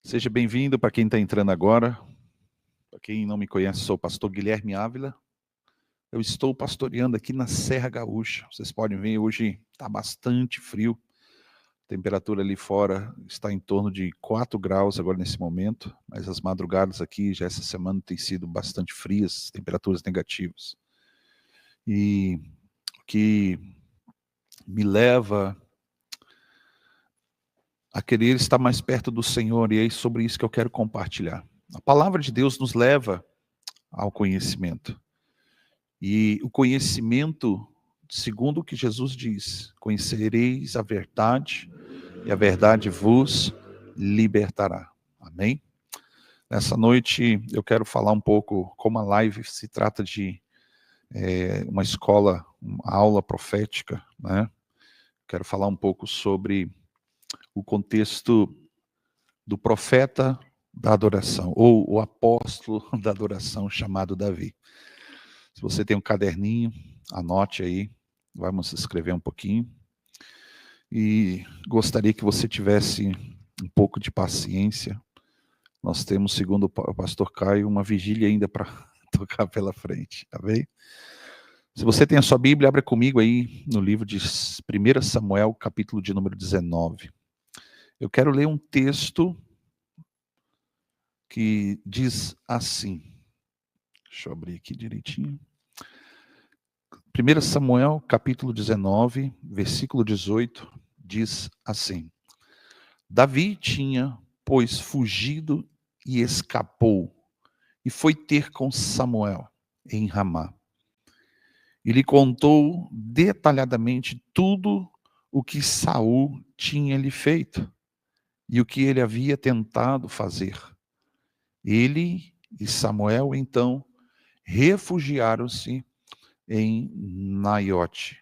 Seja bem-vindo para quem está entrando agora. Para quem não me conhece, sou o pastor Guilherme Ávila. Eu estou pastoreando aqui na Serra Gaúcha. Vocês podem ver, hoje está bastante frio. A temperatura ali fora está em torno de 4 graus agora nesse momento, mas as madrugadas aqui, já essa semana, têm sido bastante frias, temperaturas negativas. E o que me leva a querer estar mais perto do Senhor, e é sobre isso que eu quero compartilhar. A palavra de Deus nos leva ao conhecimento. E o conhecimento, segundo o que Jesus diz, conhecereis a verdade, e a verdade vos libertará. Amém? Nessa noite eu quero falar um pouco, como a live se trata de uma escola, uma aula profética, né? Quero falar um pouco sobre o contexto do profeta da adoração, ou o apóstolo da adoração chamado Davi. Se você tem um caderninho, anote aí, vamos escrever um pouquinho. E gostaria que você tivesse um pouco de paciência. Nós temos, segundo o pastor Caio, uma vigília ainda para tocar pela frente, tá bem? Se você tem a sua Bíblia, abra comigo aí no livro de 1 Samuel, capítulo de número 19. Eu quero ler um texto que diz assim. Deixa eu abrir aqui direitinho. 1 Samuel, capítulo 19, versículo 18, diz assim: Davi tinha, pois, fugido e escapou, e foi ter com Samuel em Ramá. E lhe contou detalhadamente tudo o que Saul tinha lhe feito, e o que ele havia tentado fazer. Ele e Samuel, então, refugiaram-se em Naiote,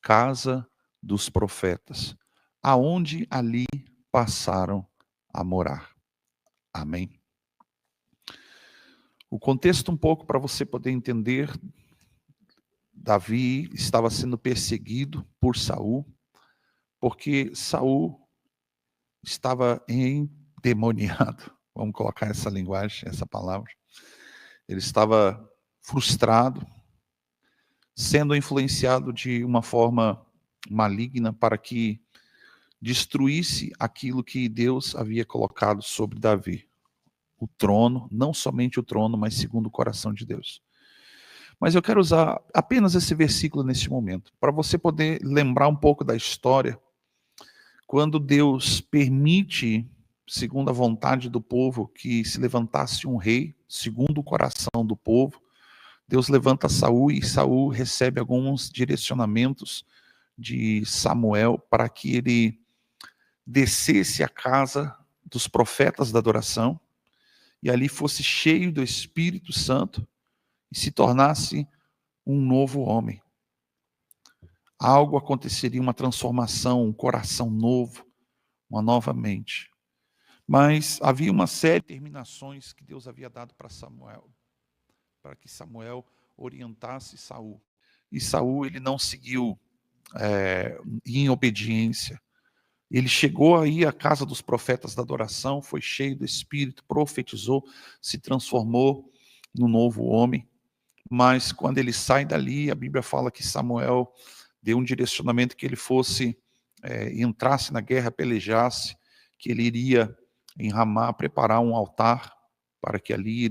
casa dos profetas, aonde ali passaram a morar. Amém? O contexto um pouco para você poder entender: Davi estava sendo perseguido por Saul, porque Saul estava endemoniado. Vamos colocar essa linguagem, essa palavra. Ele estava frustrado, sendo influenciado de uma forma maligna para que destruísse aquilo que Deus havia colocado sobre Davi. O trono, não somente o trono, mas segundo o coração de Deus. Mas eu quero usar apenas esse versículo neste momento, para você poder lembrar um pouco da história, quando Deus permite, segundo a vontade do povo, que se levantasse um rei, segundo o coração do povo. Deus levanta Saul e Saul recebe alguns direcionamentos de Samuel para que ele descesse à casa dos profetas da adoração e ali fosse cheio do Espírito Santo e se tornasse um novo homem. Algo aconteceria, uma transformação, um coração novo, uma nova mente. Mas havia uma série de determinações que Deus havia dado para Samuel, para que Samuel orientasse Saul. E Saul, ele não seguiu em obediência. Ele chegou aí à casa dos profetas da adoração, foi cheio do Espírito, profetizou, se transformou num novo homem. Mas quando ele sai dali, a Bíblia fala que Samuel deu um direcionamento que ele fosse, entrasse na guerra, pelejasse, que ele iria em Ramá preparar um altar para que ali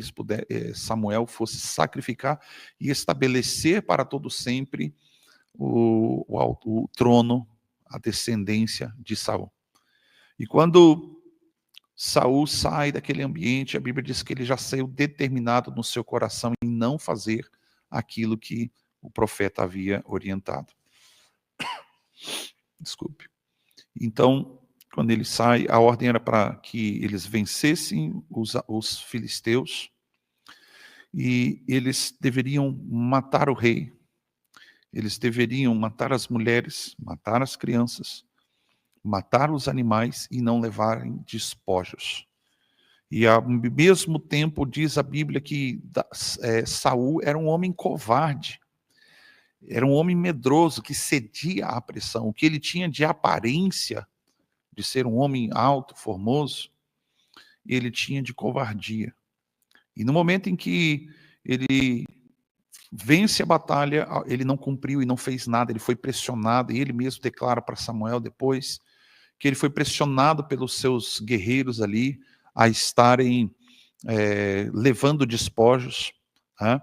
Samuel fosse sacrificar e estabelecer para todo sempre o trono, a descendência de Saul. E quando Saul sai daquele ambiente, a Bíblia diz que ele já saiu determinado no seu coração em não fazer aquilo que o profeta havia orientado. Desculpe. Então, quando ele sai, a ordem era para que eles vencessem os filisteus e eles deveriam matar o rei, eles deveriam matar as mulheres, matar as crianças, matar os animais e não levarem despojos. E ao mesmo tempo diz a Bíblia que Saul era um homem covarde, era um homem medroso que cedia à pressão. O que ele tinha de aparência de ser um homem alto, formoso, ele tinha de covardia. E no momento em que ele vence a batalha, ele não cumpriu e não fez nada, ele foi pressionado, e ele mesmo declara para Samuel depois, que ele foi pressionado pelos seus guerreiros ali, a estarem levando despojos, né?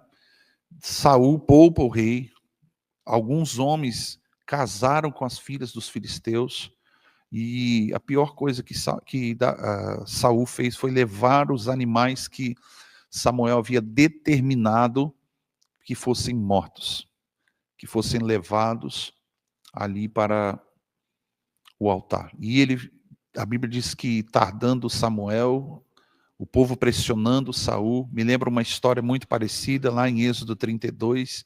Saul poupa o rei, alguns homens casaram com as filhas dos filisteus, e a pior coisa que Saul fez foi levar os animais que Samuel havia determinado que fossem mortos, que fossem levados ali para o altar. E a Bíblia diz que tardando Samuel, o povo pressionando Saul, me lembra uma história muito parecida lá em Êxodo 32,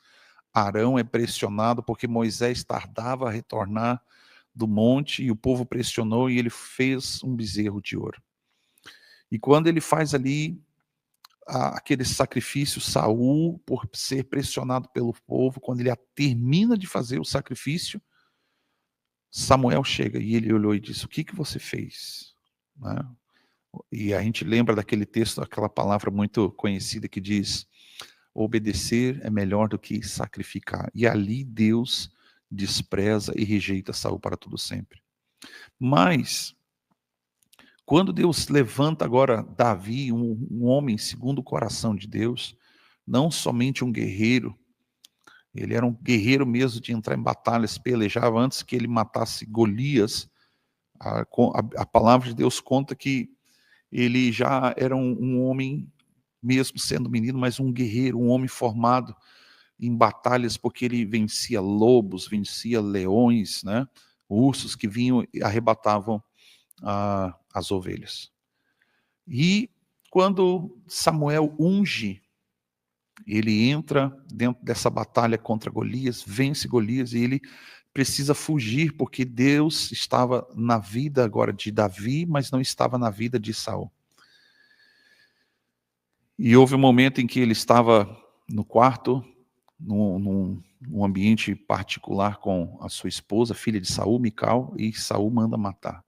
Arão é pressionado porque Moisés tardava a retornar do monte, e o povo pressionou e ele fez um bezerro de ouro. E quando ele faz ali aquele sacrifício, Saul, por ser pressionado pelo povo, quando ele termina de fazer o sacrifício, Samuel chega e ele olhou e disse: o que você fez? Né? E a gente lembra daquele texto, aquela palavra muito conhecida que diz: obedecer é melhor do que sacrificar. E ali Deus despreza e rejeita Saul para todo sempre. Mas quando Deus levanta agora Davi, um homem segundo o coração de Deus, não somente um guerreiro, ele era um guerreiro mesmo de entrar em batalhas, pelejava antes que ele matasse Golias. A palavra de Deus conta que ele já era um homem, mesmo sendo menino, mas um guerreiro, um homem formado em batalhas, porque ele vencia lobos, vencia leões, né? Ursos que vinham e arrebatavam as ovelhas. E quando Samuel unge, ele entra dentro dessa batalha contra Golias, vence Golias, e ele precisa fugir, porque Deus estava na vida agora de Davi, mas não estava na vida de Saul. E houve um momento em que ele estava no quarto, num ambiente particular com a sua esposa, filha de Saul, Mical, e Saul manda matar.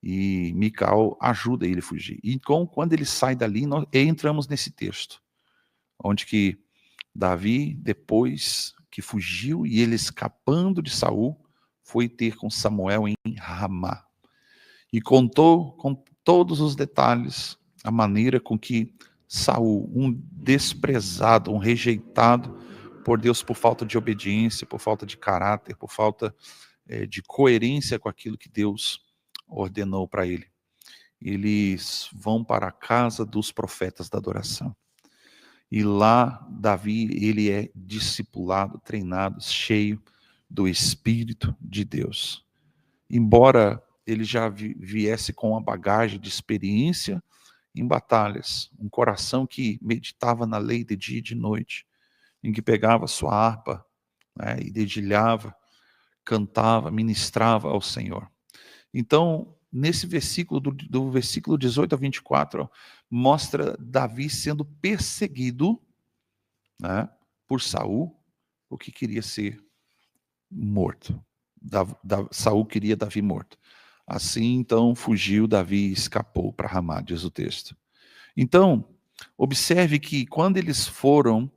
E Mical ajuda ele a fugir. E quando ele sai dali, nós entramos nesse texto, onde que Davi, depois que fugiu, e ele escapando de Saul, foi ter com Samuel em Ramá. E contou com todos os detalhes a maneira com que Saul, um desprezado, um rejeitado por Deus por falta de obediência, por falta de caráter, por falta de coerência com aquilo que Deus ordenou para ele. Eles vão para a casa dos profetas da adoração. E lá, Davi, ele é discipulado, treinado, cheio do Espírito de Deus. Embora ele já viesse com uma bagagem de experiência em batalhas, um coração que meditava na lei de dia e de noite, em que pegava sua harpa, né, e dedilhava, cantava, ministrava ao Senhor. Então, nesse versículo, do versículo 18 a 24, mostra Davi sendo perseguido, né, por Saul, porque queria ser morto. Saul queria Davi morto. Assim, então, fugiu Davi e escapou para Ramá, diz o texto. Então, observe que quando eles foram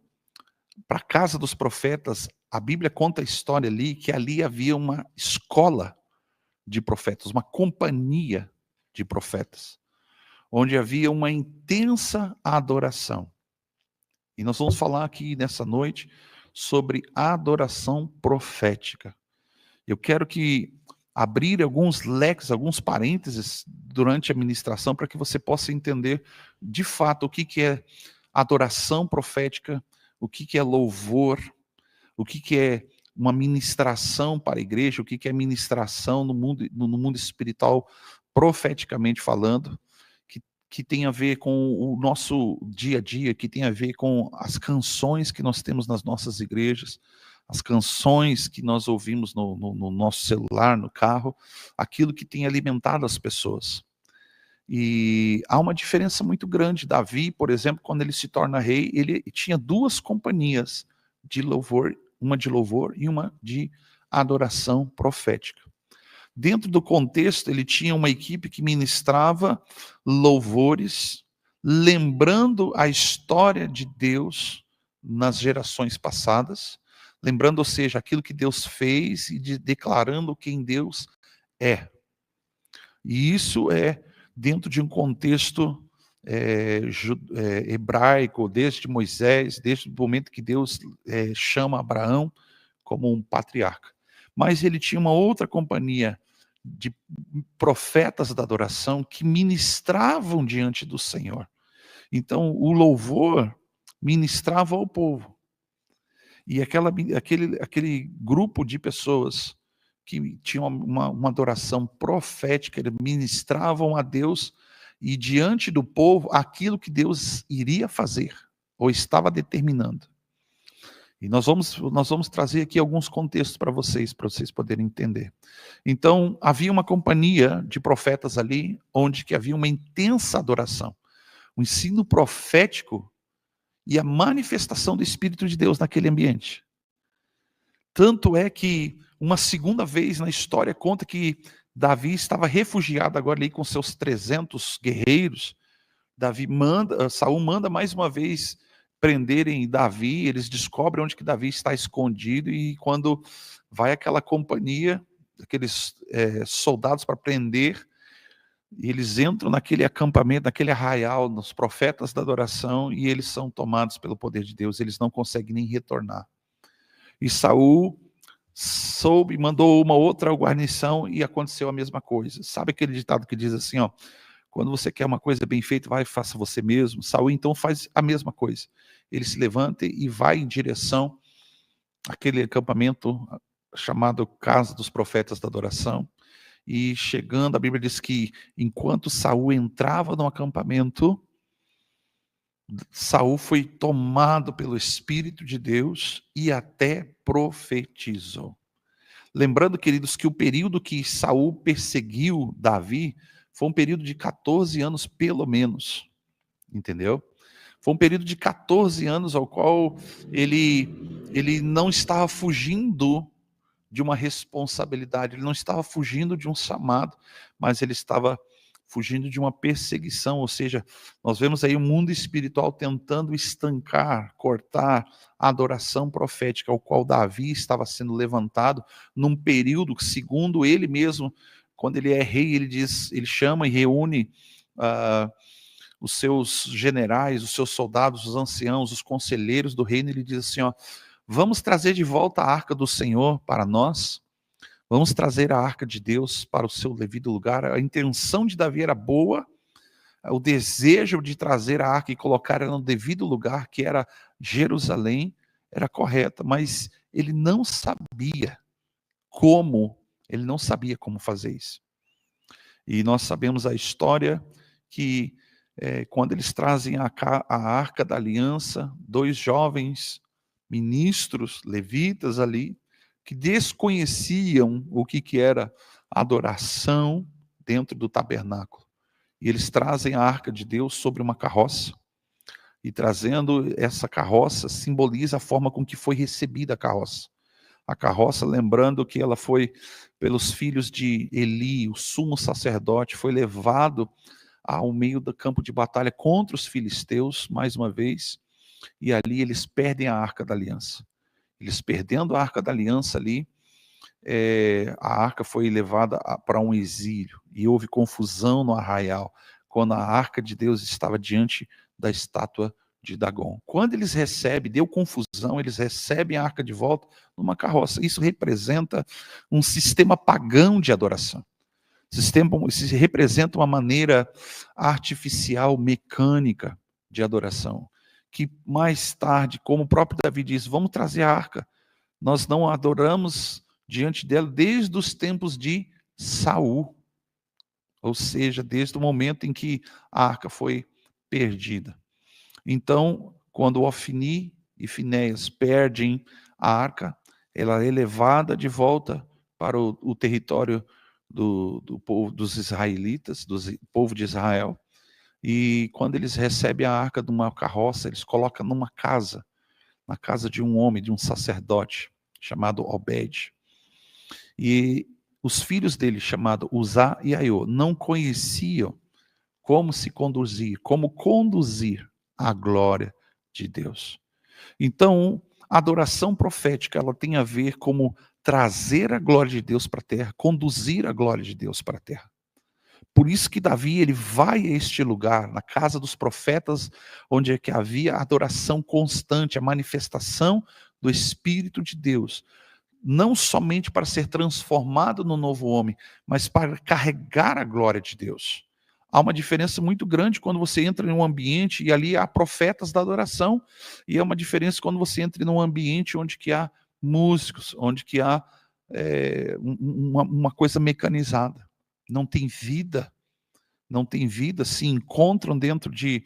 para a casa dos profetas, a Bíblia conta a história ali, que ali havia uma escola de profetas, uma companhia de profetas, onde havia uma intensa adoração. E nós vamos falar aqui nessa noite sobre adoração profética. Eu quero abrir alguns leques, alguns parênteses durante a ministração, para que você possa entender de fato o que é adoração profética, o que é louvor, o que é uma ministração para a igreja, o que é ministração no mundo espiritual, profeticamente falando, que tem a ver com o nosso dia a dia, que tem a ver com as canções que nós temos nas nossas igrejas, as canções que nós ouvimos no nosso celular, no carro, aquilo que tem alimentado as pessoas. E há uma diferença muito grande. Davi, por exemplo, quando ele se torna rei, ele tinha duas companhias de louvor, uma de louvor e uma de adoração profética. Dentro do contexto, ele tinha uma equipe que ministrava louvores, lembrando a história de Deus nas gerações passadas, lembrando, ou seja, aquilo que Deus fez e declarando quem Deus é. E isso é dentro de um contexto hebraico, desde Moisés, desde o momento que Deus chama Abraão como um patriarca. Mas ele tinha uma outra companhia de profetas da adoração que ministravam diante do Senhor. Então, o louvor ministrava ao povo. E aquele grupo de pessoas que tinham uma adoração profética, eles ministravam a Deus e diante do povo aquilo que Deus iria fazer, ou estava determinando. E nós vamos trazer aqui alguns contextos para vocês poderem entender. Então, havia uma companhia de profetas ali, onde que havia uma intensa adoração. O ensino profético e a manifestação do Espírito de Deus naquele ambiente. Tanto é que uma segunda vez na história conta que Davi estava refugiado agora ali com seus 300 guerreiros. Saul manda mais uma vez prenderem Davi, eles descobrem onde que Davi está escondido e quando vai aquela companhia, aqueles soldados para prender, eles entram naquele acampamento, naquele arraial, nos profetas da adoração e eles são tomados pelo poder de Deus, eles não conseguem nem retornar. E Saul mandou uma outra guarnição e aconteceu a mesma coisa. Sabe aquele ditado que diz assim, ó, quando você quer uma coisa bem feita, vai e faça você mesmo. Saul então faz a mesma coisa. Ele se levanta e vai em direção àquele acampamento chamado Casa dos Profetas da Adoração. E chegando, a Bíblia diz que enquanto Saul entrava no acampamento, Saul foi tomado pelo Espírito de Deus e até profetizou. Lembrando, queridos, que o período que Saul perseguiu Davi foi um período de 14 anos, pelo menos. Entendeu? Foi um período de 14 anos ao qual ele não estava fugindo de uma responsabilidade, ele não estava fugindo de um chamado, mas ele estava fugindo de uma perseguição, ou seja, nós vemos aí o mundo espiritual tentando estancar, cortar a adoração profética, ao qual Davi estava sendo levantado num período que, segundo ele mesmo, quando ele é rei, ele chama e reúne os seus generais, os seus soldados, os anciãos, os conselheiros do reino, ele diz assim, ó, vamos trazer de volta a arca do Senhor para nós, vamos trazer a arca de Deus para o seu devido lugar. A intenção de Davi era boa, o desejo de trazer a arca e colocar ela no devido lugar, que era Jerusalém, era correta, mas ele não sabia como fazer isso. E nós sabemos a história que quando eles trazem a arca da aliança, 2 jovens ministros, levitas ali, que desconheciam o que era adoração dentro do tabernáculo. E eles trazem a arca de Deus sobre uma carroça, e trazendo essa carroça, simboliza a forma com que foi recebida a carroça. A carroça, lembrando que ela foi pelos filhos de Eli, o sumo sacerdote, foi levado ao meio do campo de batalha contra os filisteus, mais uma vez, e ali eles perdem a arca da aliança. Eles perdendo a arca da aliança ali, a arca foi levada para um exílio, e houve confusão no arraial, quando a arca de Deus estava diante da estátua de Dagon. Quando eles recebem, deu confusão, eles recebem a arca de volta numa carroça. Isso representa um sistema pagão de adoração. Isso representa uma maneira artificial, mecânica de adoração, que mais tarde, como o próprio Davi diz, vamos trazer a arca. Nós não adoramos diante dela desde os tempos de Saul, ou seja, desde o momento em que a arca foi perdida. Então, quando Ofni e Finéias perdem a arca, ela é levada de volta para o território do povo dos israelitas, do povo de Israel, e quando eles recebem a arca de uma carroça, eles colocam numa casa, na casa de um homem, de um sacerdote, chamado Obed. E os filhos dele, chamados Uzá e Aiô, não conheciam como conduzir a glória de Deus. Então, a adoração profética, ela tem a ver como trazer a glória de Deus para a terra, conduzir a glória de Deus para a terra. Por isso que Davi, ele vai a este lugar, na casa dos profetas, onde é que havia adoração constante, a manifestação do Espírito de Deus, não somente para ser transformado no novo homem, mas para carregar a glória de Deus. Há uma diferença muito grande quando você entra em um ambiente e ali há profetas da adoração, e é uma diferença quando você entra em um ambiente onde que há músicos, onde que há uma coisa mecanizada. Não tem vida, se encontram dentro de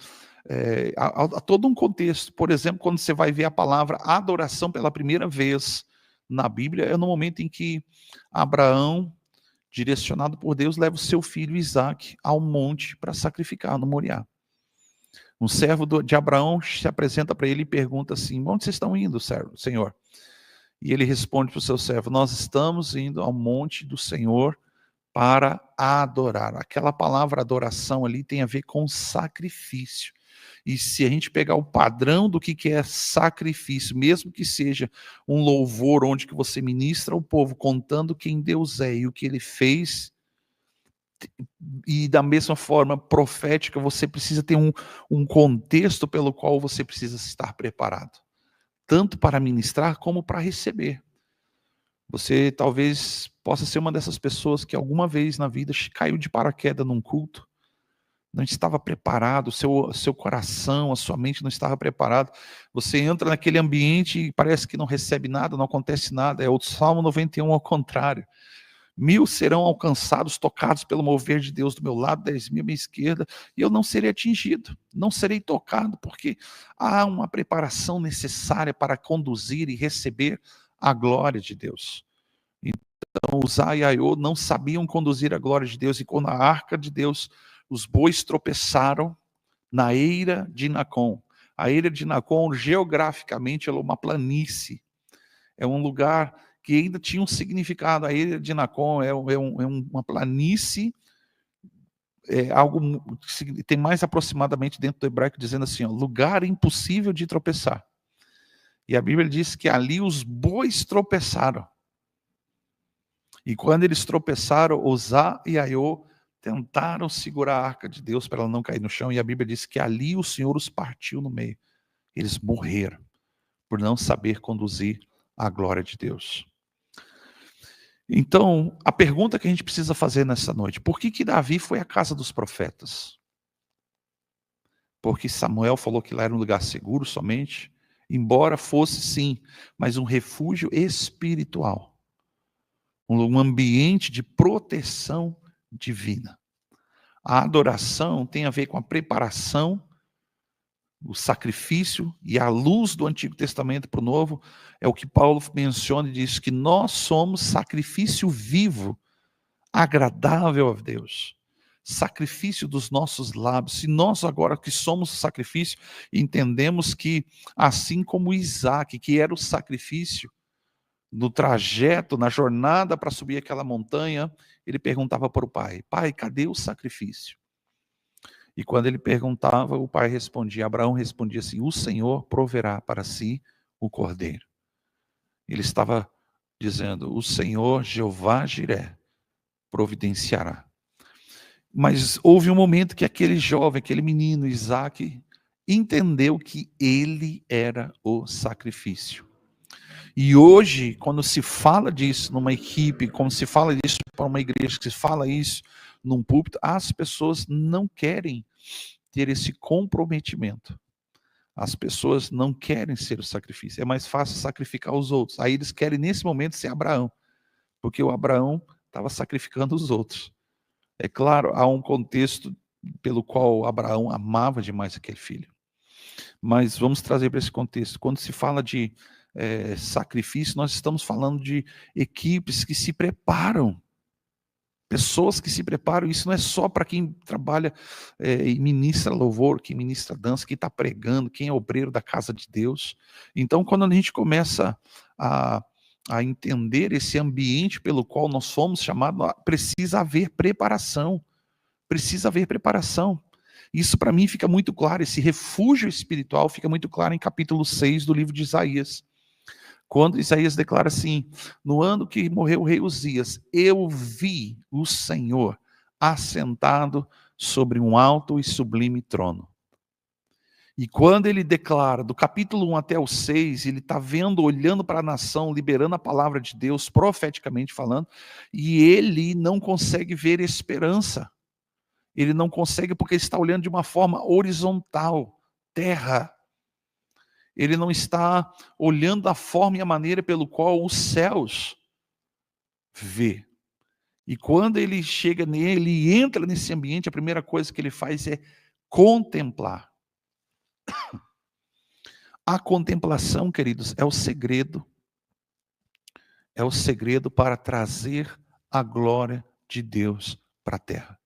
há todo um contexto. Por exemplo, quando você vai ver a palavra adoração pela primeira vez na Bíblia, é no momento em que Abraão, direcionado por Deus, leva o seu filho Isaque ao monte para sacrificar no Moriá. Um servo de Abraão se apresenta para ele e pergunta assim: onde vocês estão indo, Senhor? E ele responde para o seu servo: nós estamos indo ao monte do Senhor para adorar. Aquela palavra adoração ali tem a ver com sacrifício. E se a gente pegar o padrão do que é sacrifício, mesmo que seja um louvor onde que você ministra ao povo contando quem Deus é e o que ele fez, e da mesma forma profética, você precisa ter um contexto pelo qual você precisa estar preparado, tanto para ministrar como para receber. Você talvez possa ser uma dessas pessoas que alguma vez na vida caiu de paraquedas num culto, não estava preparado, o seu coração, a sua mente não estava preparado. Você entra naquele ambiente e parece que não recebe nada, não acontece nada. É o Salmo 91 ao contrário. 1000 serão alcançados, tocados pelo mover de Deus do meu lado, 10.000 à minha esquerda, e eu não serei atingido, não serei tocado, porque há uma preparação necessária para conduzir e receber a glória de Deus. Então, Uzá e Aiô não sabiam conduzir a glória de Deus, e quando a arca de Deus, os bois tropeçaram na eira de Nacon. A eira de Nacon, geograficamente, ela é uma planície, é um lugar que ainda tinha um significado. A eira de Nacon é uma planície, algo que tem mais aproximadamente dentro do hebraico, dizendo assim, ó, lugar impossível de tropeçar. E a Bíblia diz que ali os bois tropeçaram. E quando eles tropeçaram, Uzá e Aiô tentaram segurar a arca de Deus para ela não cair no chão, e a Bíblia diz que ali o Senhor os partiu no meio. Eles morreram por não saber conduzir a glória de Deus. Então, a pergunta que a gente precisa fazer nessa noite: por que Davi foi à casa dos profetas? Porque Samuel falou que lá era um lugar seguro somente, embora fosse sim, mas um refúgio espiritual, um ambiente de proteção divina. A adoração tem a ver com a preparação, o sacrifício e a luz do Antigo Testamento para o Novo. É o que Paulo menciona e diz que nós somos sacrifício vivo, agradável a Deus, sacrifício dos nossos lábios. Se nós agora que somos o sacrifício, entendemos que assim como Isaac, que era o sacrifício, no trajeto, na jornada para subir aquela montanha, ele perguntava para o pai: pai, cadê o sacrifício? E quando ele perguntava, o pai respondia, Abraão respondia assim: o Senhor proverá para si o cordeiro. Ele estava dizendo: o Senhor, Jeová Jiré, providenciará. Mas houve um momento que aquele jovem, aquele menino, Isaac, entendeu que ele era o sacrifício. E hoje, quando se fala disso numa equipe, quando se fala disso para uma igreja, que se fala isso num púlpito, as pessoas não querem ter esse comprometimento. As pessoas não querem ser o sacrifício. É mais fácil sacrificar os outros. Aí eles querem, nesse momento, ser Abraão, porque o Abraão estava sacrificando os outros. É claro, há um contexto pelo qual Abraão amava demais aquele filho. Mas vamos trazer para esse contexto. Quando se fala de sacrifício, nós estamos falando de equipes que se preparam. Pessoas que se preparam. Isso não é só para quem trabalha e ministra louvor, quem ministra dança, quem está pregando, quem é obreiro da casa de Deus. Então, quando a gente começa a a entender esse ambiente pelo qual nós fomos chamados, precisa haver preparação. Precisa haver preparação. Isso para mim fica muito claro, esse refúgio espiritual fica muito claro em capítulo 6 do livro de Isaías. Quando Isaías declara assim: no ano que morreu o rei Uzias, eu vi o Senhor assentado sobre um alto e sublime trono. E quando ele declara, do capítulo 1 até o 6, ele está vendo, olhando para a nação, liberando a palavra de Deus, profeticamente falando, e ele não consegue ver esperança. Ele não consegue porque ele está olhando de uma forma horizontal, terra. Ele não está olhando da forma e a maneira pelo qual os céus vê. E quando ele chega nele e entra nesse ambiente, a primeira coisa que ele faz é contemplar. A contemplação, queridos, é o segredo para trazer a glória de Deus para a terra.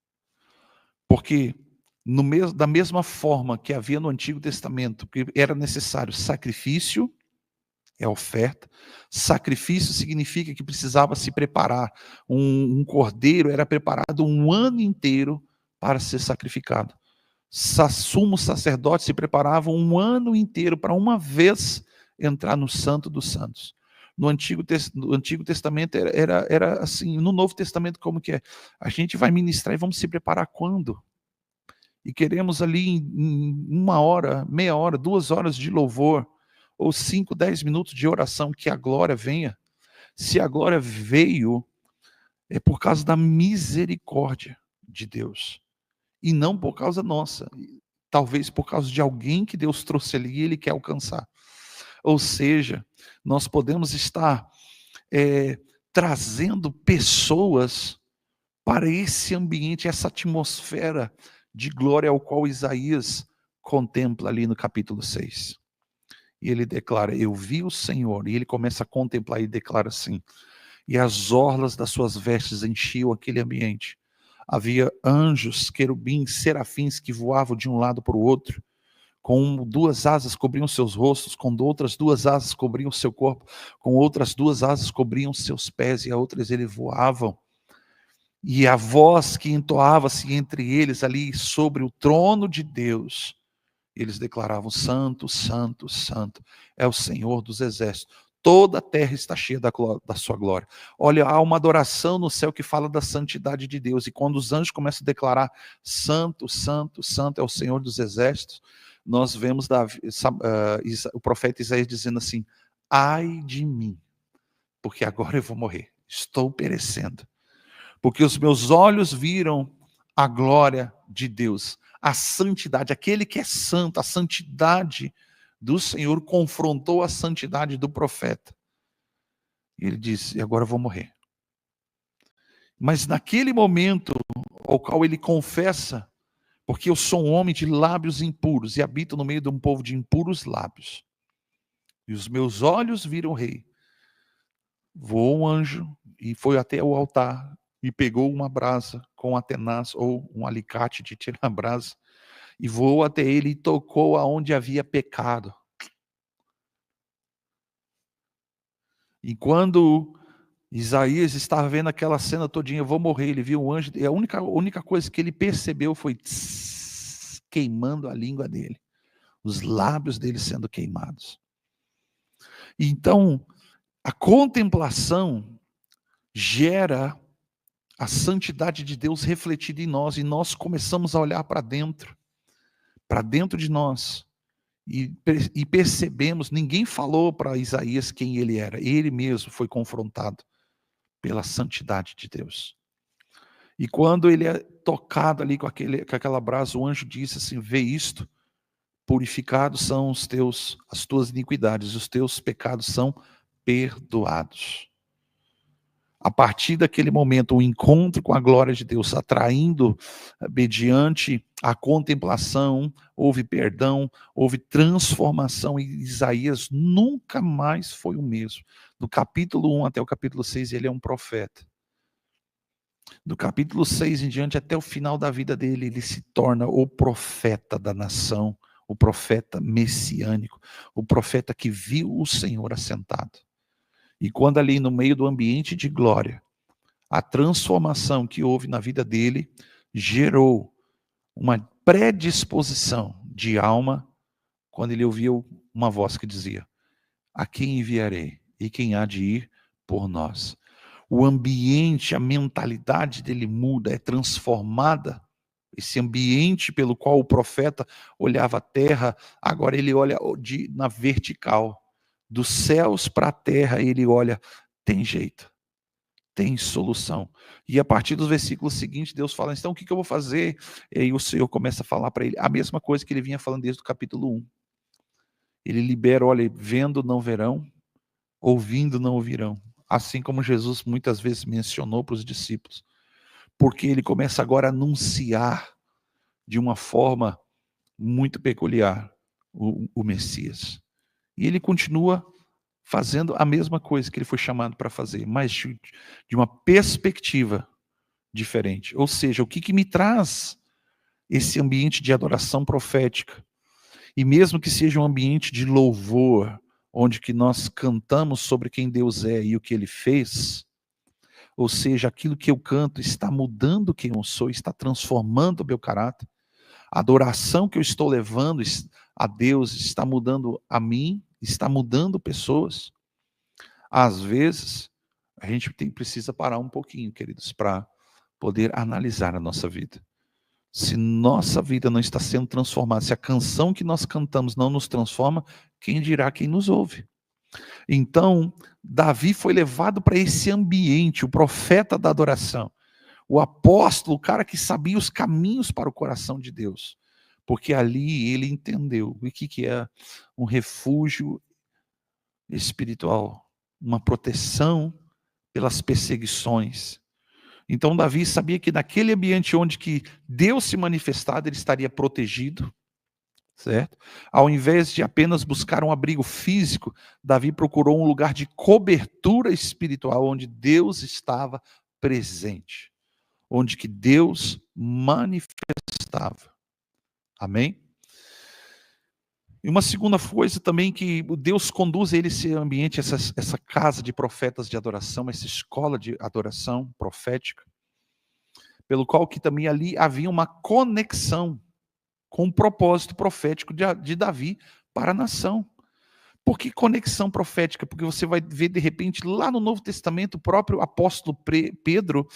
Porque da mesma forma que havia no Antigo Testamento, que era necessário sacrifício, é oferta. Sacrifício significa que precisava se preparar. Um cordeiro era preparado um ano inteiro para ser sacrificado. Sumo sacerdote se preparava um ano inteiro para uma vez entrar no Santo dos Santos. No Antigo Testamento era assim. No Novo Testamento, como que é? A gente vai ministrar e vamos se preparar quando? E queremos ali em 1 hora, meia hora, 2 horas de louvor, ou 5, 10 minutos de oração, que a glória venha. Se a glória veio, é por causa da misericórdia de Deus, e não por causa nossa. Talvez por causa de alguém que Deus trouxe ali e Ele quer alcançar. Ou seja, nós podemos estar trazendo pessoas para esse ambiente, essa atmosfera de glória ao qual Isaías contempla ali no capítulo 6. E ele declara: eu vi o Senhor. E ele começa a contemplar e declara assim: e as orlas das suas vestes enchiam aquele ambiente. Havia anjos, querubins, serafins que voavam de um lado para o outro. Com 2 asas cobriam seus rostos, com outras 2 asas cobriam seu corpo, com outras 2 asas cobriam seus pés, e a outras eles voavam. E a voz que entoava-se entre eles ali sobre o trono de Deus, eles declaravam: Santo, Santo, Santo é o Senhor dos exércitos. Toda a terra está cheia da sua glória. Olha, há uma adoração no céu que fala da santidade de Deus. E quando os anjos começam a declarar: Santo, Santo, Santo é o Senhor dos exércitos, nós vemos o profeta Isaías dizendo assim: ai de mim, porque agora eu vou morrer, estou perecendo. Porque os meus olhos viram a glória de Deus, a santidade, aquele que é santo, a santidade do Senhor confrontou a santidade do profeta. E ele disse: e agora eu vou morrer. Mas naquele momento, ao qual ele confessa: porque eu sou um homem de lábios impuros e habito no meio de um povo de impuros lábios, e os meus olhos viram o rei. Voou um anjo e foi até o altar e pegou uma brasa com a tenaz ou um alicate de tirar brasa, e voou até ele e tocou aonde havia pecado. E quando Isaías estava vendo aquela cena todinha: eu vou morrer, ele viu um anjo, e a única coisa que ele percebeu foi queimando a língua dele, os lábios dele sendo queimados. Então, a contemplação gera a santidade de Deus refletida em nós, e nós começamos a olhar para dentro de nós, e percebemos. Ninguém falou para Isaías quem ele era, ele mesmo foi confrontado pela santidade de Deus. E quando ele é tocado ali com aquela brasa, o anjo disse assim: vê isto, purificados são as tuas iniquidades, os teus pecados são perdoados. A partir daquele momento, o encontro com a glória de Deus, atraindo, mediante a contemplação, houve perdão, houve transformação, e Isaías nunca mais foi o mesmo. Do capítulo 1 até o capítulo 6, ele é um profeta. Do capítulo 6 em diante, até o final da vida dele, ele se torna o profeta da nação, o profeta messiânico, o profeta que viu o Senhor assentado. E quando ali no meio do ambiente de glória, a transformação que houve na vida dele gerou uma predisposição de alma, quando ele ouviu uma voz que dizia: a quem enviarei? E quem há de ir por nós? O ambiente, a mentalidade dele muda, é transformada. Esse ambiente pelo qual o profeta olhava a terra, agora ele olha na vertical. Dos céus para a terra, ele olha, tem jeito, tem solução. E a partir dos versículos seguintes, Deus fala, então o que eu vou fazer? E aí o Senhor começa a falar para ele a mesma coisa que ele vinha falando desde o capítulo 1. Ele libera, olha, vendo não verão, ouvindo não ouvirão. Assim como Jesus muitas vezes mencionou para os discípulos. Porque ele começa agora a anunciar de uma forma muito peculiar o Messias. E ele continua fazendo a mesma coisa que ele foi chamado para fazer, mas de uma perspectiva diferente. Ou seja, o que me traz esse ambiente de adoração profética? E mesmo que seja um ambiente de louvor, onde que nós cantamos sobre quem Deus é e o que Ele fez, ou seja, aquilo que eu canto está mudando quem eu sou, está transformando o meu caráter. A adoração que eu estou levando a Deus está mudando a mim, está mudando pessoas. Às vezes, a gente precisa parar um pouquinho, queridos, para poder analisar a nossa vida. Se nossa vida não está sendo transformada, se a canção que nós cantamos não nos transforma, quem dirá quem nos ouve? Então, Davi foi levado para esse ambiente, o profeta da adoração, o apóstolo, o cara que sabia os caminhos para o coração de Deus, porque ali ele entendeu o que é um refúgio espiritual, uma proteção pelas perseguições. Então Davi sabia que naquele ambiente onde que Deus se manifestava, ele estaria protegido, certo? Ao invés de apenas buscar um abrigo físico, Davi procurou um lugar de cobertura espiritual, onde Deus estava presente, onde que Deus manifestava. Amém? E uma segunda coisa também, que Deus conduz ele esse ambiente, essa casa de profetas de adoração, essa escola de adoração profética, pelo qual que também ali havia uma conexão com o propósito profético de Davi para a nação. Por que conexão profética? Porque você vai ver de repente lá no Novo Testamento o próprio apóstolo Pedro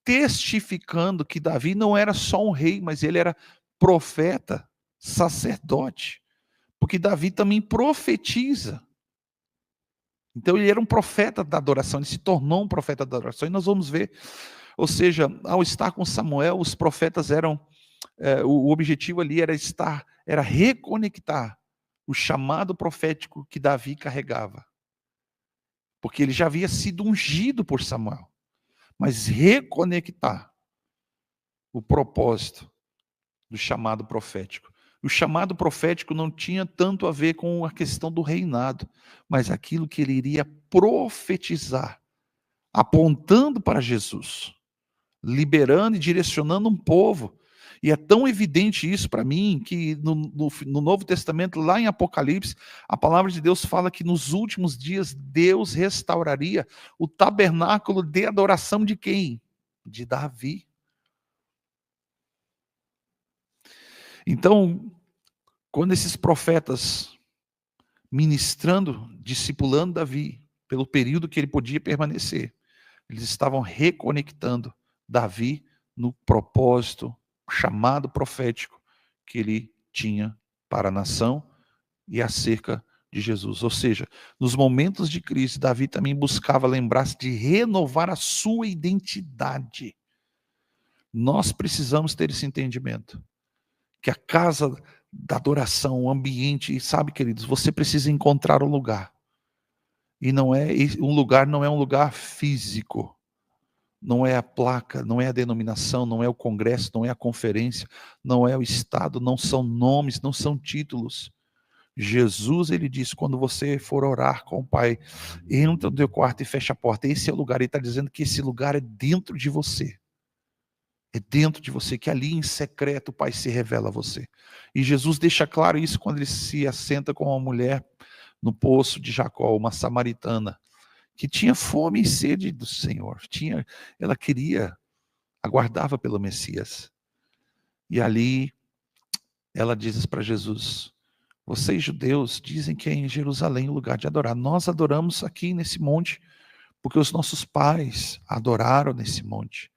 testificando que Davi não era só um rei, mas ele era profeta, sacerdote. Porque Davi também profetiza. Então ele era um profeta da adoração, ele se tornou um profeta da adoração. E nós vamos ver, ou seja, ao estar com Samuel, os profetas eram, o objetivo ali era reconectar o chamado profético que Davi carregava. Porque ele já havia sido ungido por Samuel. Mas reconectar o propósito do chamado profético. O chamado profético não tinha tanto a ver com a questão do reinado, mas aquilo que ele iria profetizar, apontando para Jesus, liberando e direcionando um povo. E é tão evidente isso para mim, que no Novo Testamento, lá em Apocalipse, a palavra de Deus fala que nos últimos dias Deus restauraria o tabernáculo de adoração de quem? De Davi. Então, quando esses profetas, ministrando, discipulando Davi, pelo período que ele podia permanecer, eles estavam reconectando Davi no propósito, chamado profético que ele tinha para a nação e acerca de Jesus. Ou seja, nos momentos de crise, Davi também buscava lembrar-se de renovar a sua identidade. Nós precisamos ter esse entendimento, que a casa da adoração, o ambiente, e sabe, queridos, você precisa encontrar um lugar. E um lugar não é um lugar físico. Não é a placa, não é a denominação, não é o congresso, não é a conferência, não é o estado, não são nomes, não são títulos. Jesus, ele disse, quando você for orar com o Pai, entra no teu quarto e fecha a porta. Esse é o lugar, ele está dizendo que esse lugar é dentro de você. É dentro de você, que ali em secreto o Pai se revela a você. E Jesus deixa claro isso quando ele se assenta com uma mulher no poço de Jacó, uma samaritana, que tinha fome e sede do Senhor. Ela queria, aguardava pelo Messias. E ali ela diz para Jesus: vocês judeus dizem que é em Jerusalém o lugar de adorar. Nós adoramos aqui nesse monte, porque os nossos pais adoraram nesse monte.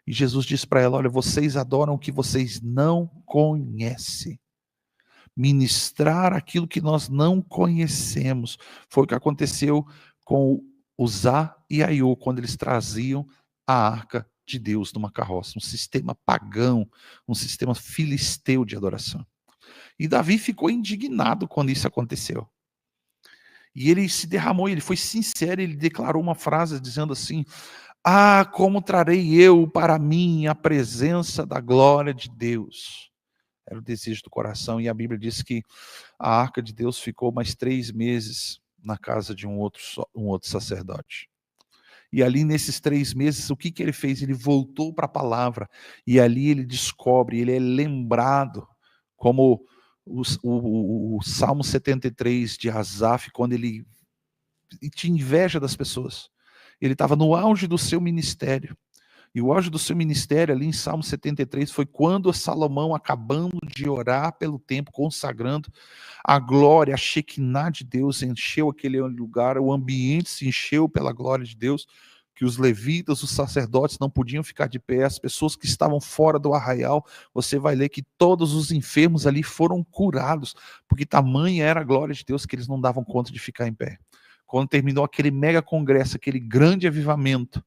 E Jesus diz para ela: olha, vocês adoram o que vocês não conhecem. Ministrar aquilo que nós não conhecemos. Foi o que aconteceu com Uzá e Aiô, quando eles traziam a arca de Deus numa carroça. Um sistema pagão, um sistema filisteu de adoração. E Davi ficou indignado quando isso aconteceu. E ele se derramou, ele foi sincero, ele declarou uma frase dizendo assim: ah, como trarei eu para mim a presença da glória de Deus. Era o desejo do coração, e a Bíblia diz que a arca de Deus ficou mais 3 meses na casa de um outro sacerdote. E ali nesses 3 meses, o que ele fez? Ele voltou para a palavra, e ali ele descobre, ele é lembrado, como o Salmo 73 de Asaf, quando ele tinha inveja das pessoas. Ele estava no auge do seu ministério. E o auge do seu ministério, ali em Salmo 73, foi quando Salomão, acabando de orar pelo templo, consagrando a glória, a Shekinah de Deus, encheu aquele lugar, o ambiente se encheu pela glória de Deus, que os levitas, os sacerdotes não podiam ficar de pé, as pessoas que estavam fora do arraial, você vai ler que todos os enfermos ali foram curados, porque tamanha era a glória de Deus que eles não davam conta de ficar em pé. Quando terminou aquele mega congresso, aquele grande avivamento,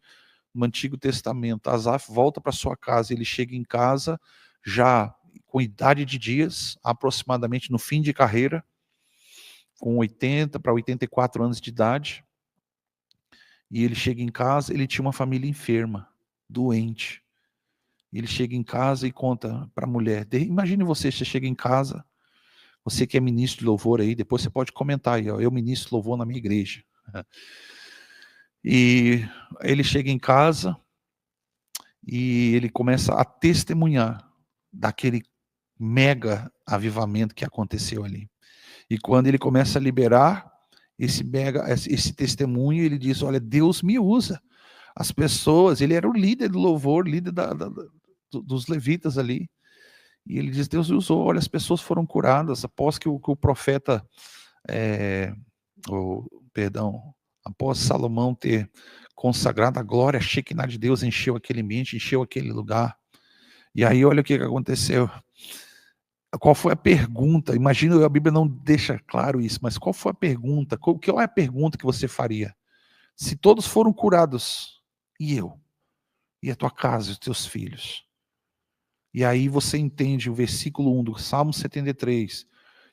no Antigo Testamento, Asaf volta para sua casa, ele chega em casa já com idade de dias, aproximadamente no fim de carreira, com 80 para 84 anos de idade, e ele chega em casa, ele tinha uma família enferma, doente. Ele chega em casa e conta para a mulher, imagine você chega em casa, você que é ministro de louvor aí, depois você pode comentar aí, ó, eu ministro louvor na minha igreja. E ele chega em casa e ele começa a testemunhar daquele mega avivamento que aconteceu ali. E quando ele começa a liberar esse testemunho, ele diz: olha, Deus me usa. As pessoas, ele era o líder do louvor, líder dos levitas ali. E ele diz: Deus me usou, olha, as pessoas foram curadas após que o profeta, após Salomão ter consagrado a glória, a Shekinah de Deus encheu aquele ambiente, encheu aquele lugar. E aí olha o que aconteceu. Qual foi a pergunta? Imagina, a Bíblia não deixa claro isso, mas qual foi a pergunta? Qual é a pergunta que você faria? Se todos foram curados, e eu? E a tua casa, e os teus filhos? E aí você entende o versículo 1 do Salmo 73.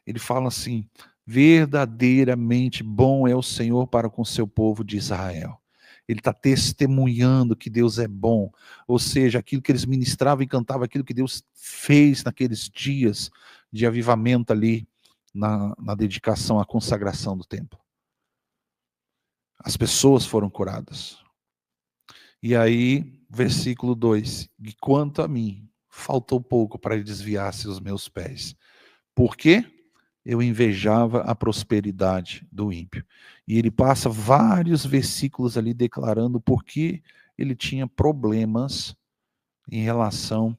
Ele fala assim: verdadeiramente bom é o Senhor para com o seu povo de Israel. Ele está testemunhando que Deus é bom, ou seja, aquilo que eles ministravam e cantavam, aquilo que Deus fez naqueles dias de avivamento ali, na dedicação, à consagração do templo. As pessoas foram curadas. E aí, versículo 2, e quanto a mim, faltou pouco para ele desviar-se os meus pés. Por quê? Eu invejava a prosperidade do ímpio. E ele passa vários versículos ali declarando por que ele tinha problemas em relação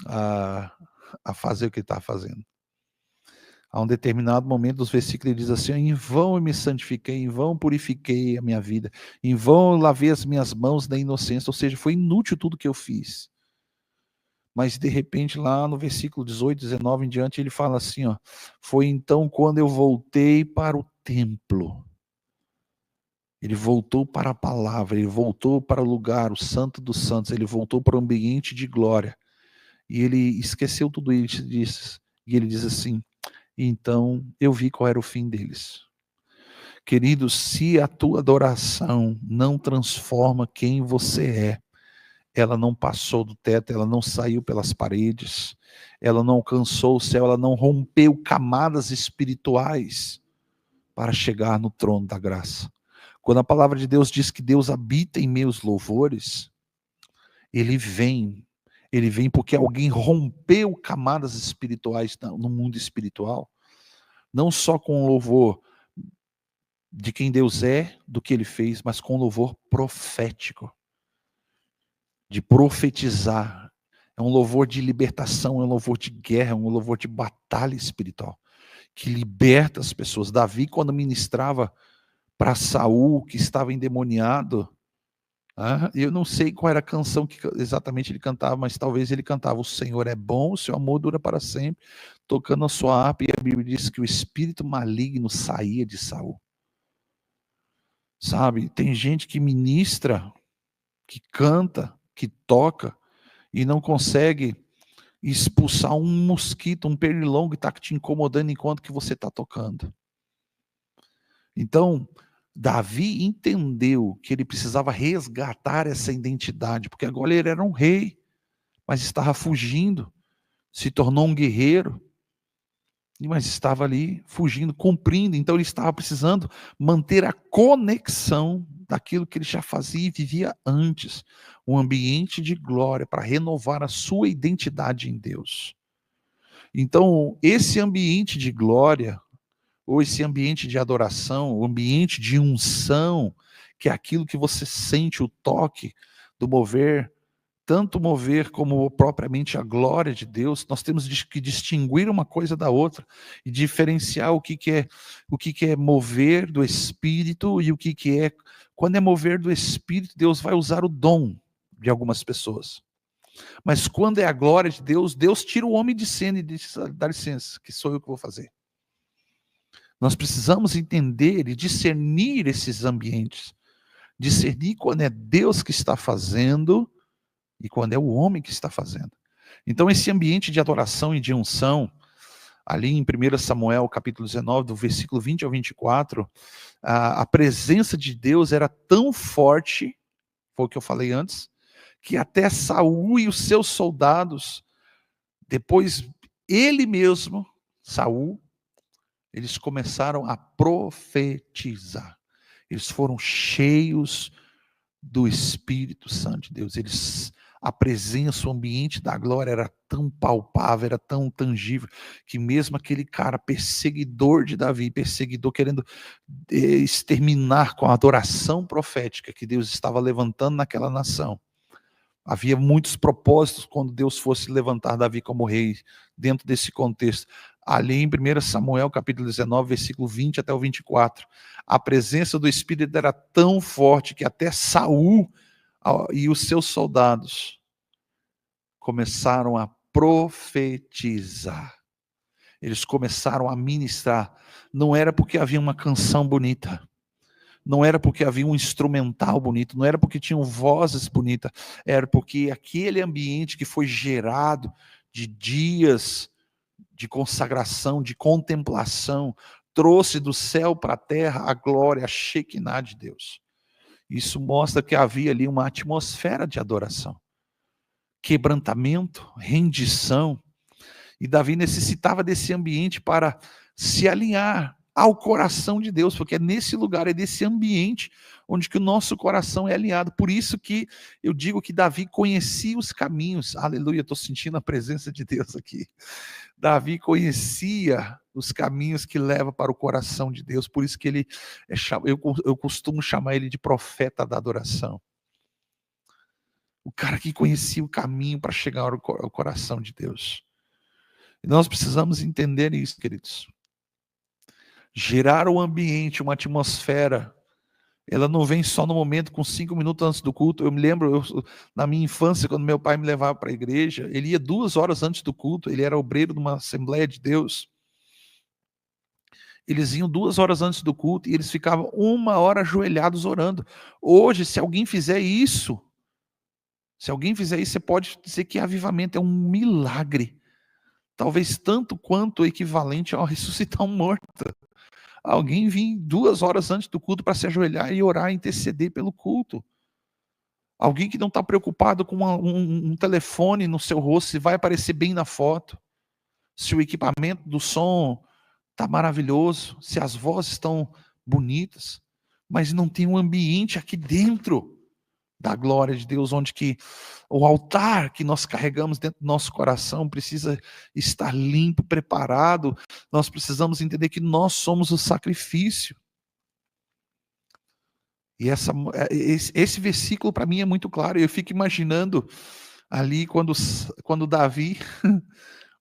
a fazer o que ele estava fazendo. A um determinado momento dos versículos ele diz assim: em vão eu me santifiquei, em vão purifiquei a minha vida, em vão eu lavei as minhas mãos da inocência, ou seja, foi inútil tudo que eu fiz. Mas de repente lá no versículo 18, 19 em diante, ele fala assim, ó: foi então quando eu voltei para o templo. Ele voltou para a palavra, ele voltou para o lugar, o santo dos santos, ele voltou para o ambiente de glória. E ele esqueceu tudo isso, e ele diz assim: então eu vi qual era o fim deles. Querido, se a tua adoração não transforma quem você é, ela não passou do teto, ela não saiu pelas paredes, ela não alcançou o céu, ela não rompeu camadas espirituais para chegar no trono da graça. Quando a palavra de Deus diz que Deus habita em meus louvores, Ele vem porque alguém rompeu camadas espirituais no mundo espiritual, não só com louvor de quem Deus é, do que ele fez, mas com louvor profético, de profetizar. É um louvor de libertação, é um louvor de guerra, é um louvor de batalha espiritual, que liberta as pessoas. Davi, quando ministrava para Saul, que estava endemoniado, eu não sei qual era a canção que exatamente ele cantava, mas talvez ele cantava: o Senhor é bom, o seu amor dura para sempre, tocando a sua harpa, e a Bíblia diz que o espírito maligno saía de Saul. Sabe, tem gente que ministra, que canta, que toca, e não consegue expulsar um mosquito, um pernilongo que está te incomodando enquanto que você está tocando. Então, Davi entendeu que ele precisava resgatar essa identidade, porque agora ele era um rei, mas estava fugindo, se tornou um guerreiro, mas estava ali fugindo, cumprindo. Então ele estava precisando manter a conexão daquilo que ele já fazia e vivia antes, um ambiente de glória para renovar a sua identidade em Deus. Então, esse ambiente de glória, ou esse ambiente de adoração, o ambiente de unção, que é aquilo que você sente o toque do mover, tanto mover como propriamente a glória de Deus, nós temos que distinguir uma coisa da outra e diferenciar o que é mover do Espírito e o que é. Quando é mover do Espírito, Deus vai usar o dom de algumas pessoas. Mas quando é a glória de Deus, Deus tira o homem de cena e diz: dá licença, que sou eu que vou fazer. Nós precisamos entender e discernir esses ambientes. Discernir quando é Deus que está fazendo e quando é o homem que está fazendo. Então, esse ambiente de adoração e de unção, ali em 1 Samuel, capítulo 19, do versículo 20 ao 24, a presença de Deus era tão forte, foi o que eu falei antes, que até Saul e os seus soldados, depois ele mesmo, Saul, eles começaram a profetizar. Eles foram cheios do Espírito Santo de Deus. A presença, o ambiente da glória era tão palpável, era tão tangível, que mesmo aquele cara perseguidor de Davi, perseguidor querendo exterminar com a adoração profética que Deus estava levantando naquela nação, havia muitos propósitos quando Deus fosse levantar Davi como rei, dentro desse contexto. Ali em 1 Samuel, capítulo 19, versículo 20 até o 24, a presença do Espírito era tão forte que até Saul e os seus soldados começaram a profetizar. Eles começaram a ministrar. Não era porque havia uma canção bonita, não era porque havia um instrumental bonito, não era porque tinham vozes bonitas, era porque aquele ambiente que foi gerado de dias de consagração, de contemplação, trouxe do céu para a terra a glória, a Shekinah de Deus. Isso mostra que havia ali uma atmosfera de adoração, quebrantamento, rendição, e Davi necessitava desse ambiente para se alinhar ao coração de Deus, porque é nesse lugar, é nesse ambiente onde que o nosso coração é alinhado. Por isso que eu digo que Davi conhecia os caminhos. Aleluia, estou sentindo a presença de Deus aqui. Davi conhecia os caminhos que levam para o coração de Deus, por isso que ele eu costumo chamar ele de profeta da adoração. O cara que conhecia o caminho para chegar ao coração de Deus. E nós precisamos entender isso, queridos. Gerar um ambiente, uma atmosfera, ela não vem só no momento, com 5 minutos antes do culto. Eu me lembro, na minha infância, quando meu pai me levava para a igreja, ele ia 2 horas antes do culto, ele era obreiro de uma Assembleia de Deus. Eles iam 2 horas antes do culto e eles ficavam 1 hora ajoelhados orando. Hoje, se alguém fizer isso, você pode dizer que avivamento é um milagre. Talvez tanto quanto o equivalente ao ressuscitar um morto. Alguém vir 2 horas antes do culto para se ajoelhar e orar, interceder pelo culto. Alguém que não está preocupado com um telefone no seu rosto, se vai aparecer bem na foto, se o equipamento do som está maravilhoso, se as vozes estão bonitas, mas não tem um ambiente aqui dentro da glória de Deus, onde que o altar que nós carregamos dentro do nosso coração precisa estar limpo, preparado. Nós precisamos entender que nós somos o sacrifício. E esse versículo para mim é muito claro. Eu fico imaginando ali quando Davi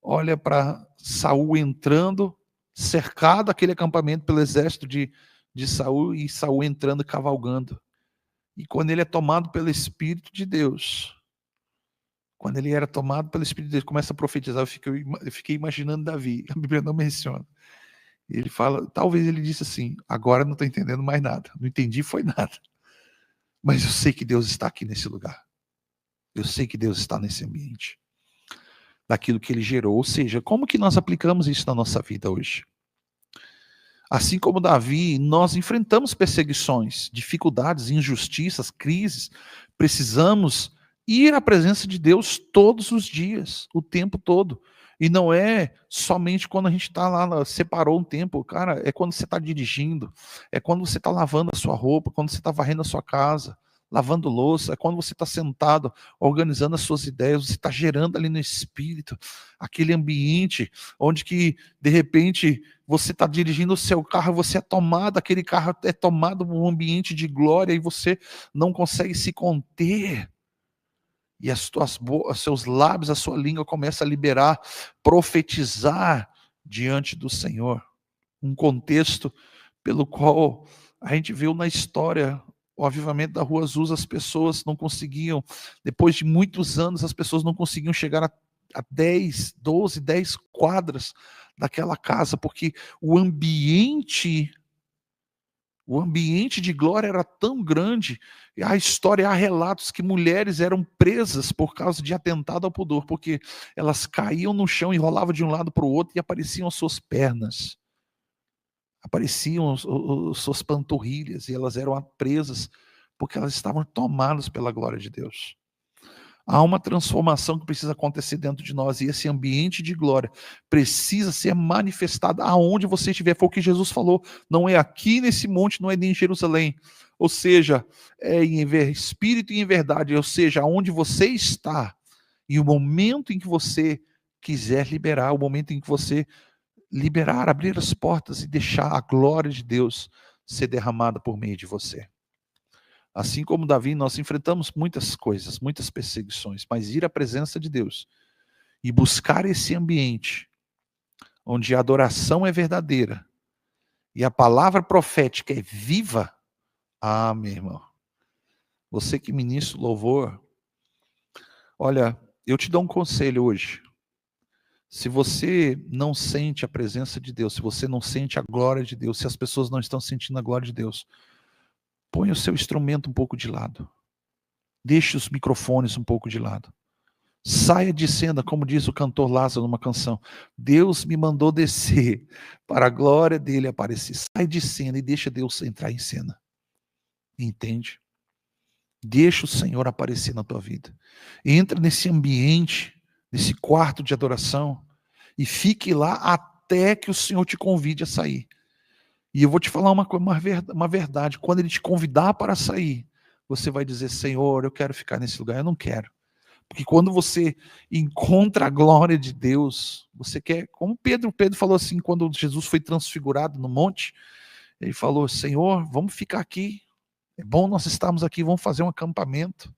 olha para Saul entrando, cercado aquele acampamento pelo exército de Saul, e Saul entrando cavalgando. E quando ele é tomado pelo Espírito de Deus, quando ele era tomado pelo Espírito de Deus, começa a profetizar, eu fiquei imaginando Davi, a Bíblia não menciona. Ele fala, talvez ele disse assim, agora não estou entendendo mais nada, não entendi foi nada, mas eu sei que Deus está aqui nesse lugar, eu sei que Deus está nesse ambiente, daquilo que ele gerou. Ou seja, como que nós aplicamos isso na nossa vida hoje? Assim como Davi, nós enfrentamos perseguições, dificuldades, injustiças, crises. Precisamos ir à presença de Deus todos os dias, o tempo todo. E não é somente quando a gente está lá, separou um tempo, cara, é quando você está dirigindo, é quando você está lavando a sua roupa, quando você está varrendo a sua casa, lavando louça, é quando você está sentado, organizando as suas ideias, você está gerando ali no espírito, aquele ambiente onde que, de repente, você está dirigindo o seu carro, você é tomado, aquele carro é tomado por um ambiente de glória e você não consegue se conter. E os seus lábios, a sua língua começa a liberar, profetizar diante do Senhor. Um contexto pelo qual a gente viu na história o avivamento da Rua Azul, as pessoas não conseguiam, depois de muitos anos, as pessoas não conseguiam chegar a 10, 12, 10 quadras daquela casa, porque o ambiente de glória era tão grande. E a história, há relatos que mulheres eram presas por causa de atentado ao pudor, porque elas caíam no chão e rolavam de um lado para o outro e apareciam as suas pernas, apareciam as suas panturrilhas, e elas eram presas porque elas estavam tomadas pela glória de Deus. Há uma transformação que precisa acontecer dentro de nós, e esse ambiente de glória precisa ser manifestado aonde você estiver. Foi o que Jesus falou, não é aqui nesse monte, não é nem em Jerusalém. Ou seja, é em espírito e em verdade, ou seja, aonde você está, e o momento em que você quiser liberar, o momento em que você liberar, abrir as portas e deixar a glória de Deus ser derramada por meio de você. Assim como Davi, nós enfrentamos muitas coisas, muitas perseguições, mas ir à presença de Deus e buscar esse ambiente onde a adoração é verdadeira e a palavra profética é viva. Ah, meu irmão, você que ministra o louvor, olha, eu te dou um conselho hoje. Se você não sente a presença de Deus, se você não sente a glória de Deus, se as pessoas não estão sentindo a glória de Deus, põe o seu instrumento um pouco de lado. Deixe os microfones um pouco de lado. Saia de cena, como diz o cantor Lázaro numa canção. Deus me mandou descer para a glória dele aparecer. Sai de cena e deixa Deus entrar em cena. Entende? Deixa o Senhor aparecer na tua vida. Entra nesse ambiente, nesse quarto de adoração, e fique lá até que o Senhor te convide a sair. E eu vou te falar uma verdade. Quando Ele te convidar para sair, você vai dizer, Senhor, eu quero ficar nesse lugar. Eu não quero. Porque quando você encontra a glória de Deus, você quer, como Pedro falou assim, quando Jesus foi transfigurado no monte, ele falou, Senhor, vamos ficar aqui, é bom nós estarmos aqui, vamos fazer um acampamento.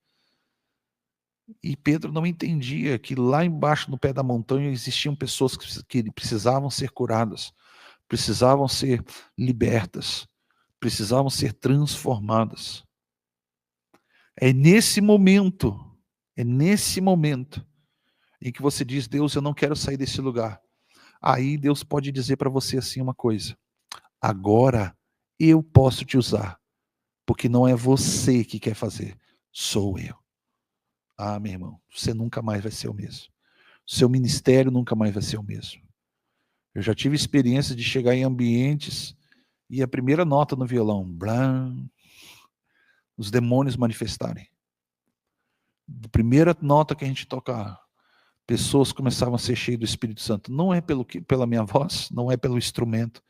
E Pedro não entendia que lá embaixo no pé da montanha existiam pessoas que precisavam ser curadas, precisavam ser libertas, precisavam ser transformadas. É nesse momento em que você diz, Deus, eu não quero sair desse lugar. Aí Deus pode dizer para você assim uma coisa, agora eu posso te usar, porque não é você que quer fazer, sou eu. Ah, meu irmão, você nunca mais vai ser o mesmo. Seu ministério nunca mais vai ser o mesmo. Eu já tive experiência de chegar em ambientes e a primeira nota no violão, blam, os demônios manifestarem. A primeira nota que a gente toca, pessoas começavam a ser cheias do Espírito Santo. Não é pela minha voz, não é pelo instrumento,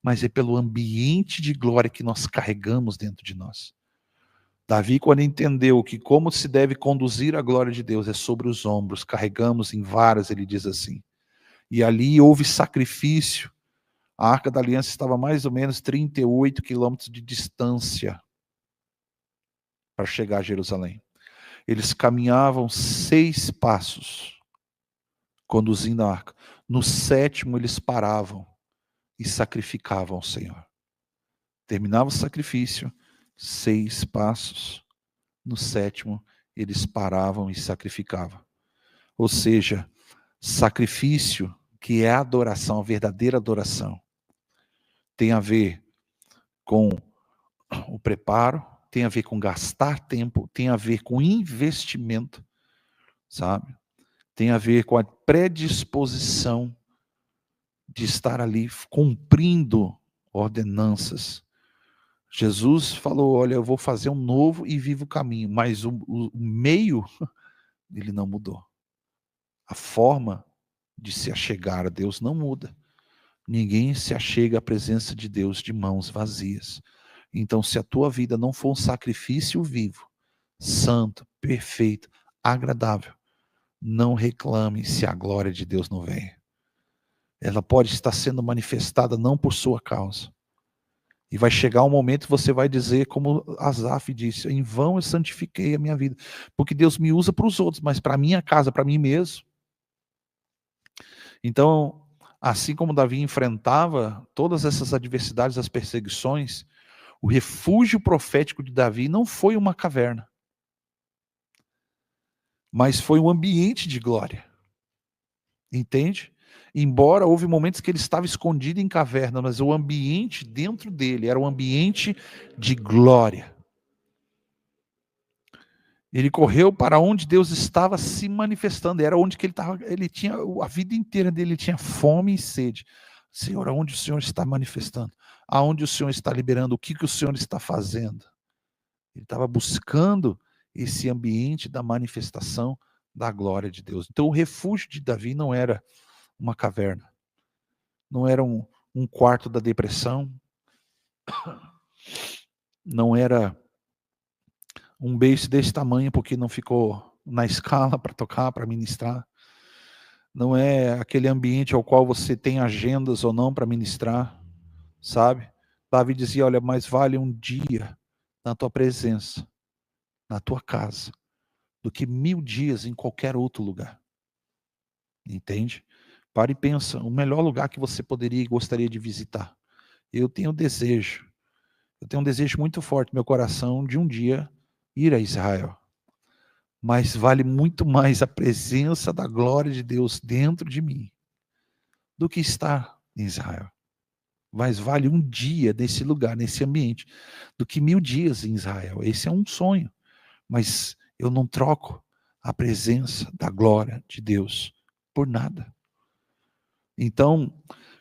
mas é pelo ambiente de glória que nós carregamos dentro de nós. Davi, quando entendeu que como se deve conduzir a glória de Deus é sobre os ombros, carregamos em varas, ele diz assim. E ali houve sacrifício. A Arca da Aliança estava mais ou menos 38 quilômetros de distância. para chegar a Jerusalém. Eles caminhavam 6 passos, conduzindo a arca. No 7º, eles paravam e sacrificavam ao Senhor. Terminava o sacrifício, 6 passos. No 7º, eles paravam e sacrificavam. Ou seja, sacrifício, que é a adoração, a verdadeira adoração, tem a ver com o preparo, tem a ver com gastar tempo, tem a ver com investimento, sabe? Tem a ver com a predisposição de estar ali cumprindo ordenanças. Jesus falou, olha, eu vou fazer um novo e vivo caminho, mas o meio, ele não mudou. A forma de se achegar a Deus não muda. Ninguém se achega à presença de Deus de mãos vazias. Então, se a tua vida não for um sacrifício vivo, santo, perfeito, agradável, não reclame se a glória de Deus não vem. Ela pode estar sendo manifestada não por sua causa. E vai chegar um momento que você vai dizer, como Asaf disse, em vão eu santifiquei a minha vida. Porque Deus me usa para os outros, mas para a minha casa, para mim mesmo. Então, assim como Davi enfrentava todas essas adversidades, as perseguições, o refúgio profético de Davi não foi uma caverna, mas foi um ambiente de glória. Entende? Embora houve momentos que ele estava escondido em caverna, mas o ambiente dentro dele era um ambiente de glória. Ele correu para onde Deus estava se manifestando, era onde que ele tinha, a vida inteira dele ele tinha fome e sede. Senhor, aonde o Senhor está manifestando? Aonde o Senhor está liberando? O que o Senhor está fazendo? Ele estava buscando esse ambiente da manifestação da glória de Deus. Então o refúgio de Davi não era uma caverna, não era um quarto da depressão, não era um beijo desse tamanho porque não ficou na escala para tocar, para ministrar. Não é aquele ambiente ao qual você tem agendas ou não para ministrar, sabe? Davi dizia, olha, mais vale um dia na tua presença, na tua casa, do que 1000 dias em qualquer outro lugar. Entende? Para e pensa, o melhor lugar que você poderia e gostaria de visitar. Eu tenho um desejo muito forte no meu coração de um dia ir a Israel. Mas vale muito mais a presença da glória de Deus dentro de mim do que estar em Israel. Mas vale um dia nesse lugar, nesse ambiente, do que 1000 dias em Israel. Esse é um sonho, mas eu não troco a presença da glória de Deus por nada. Então,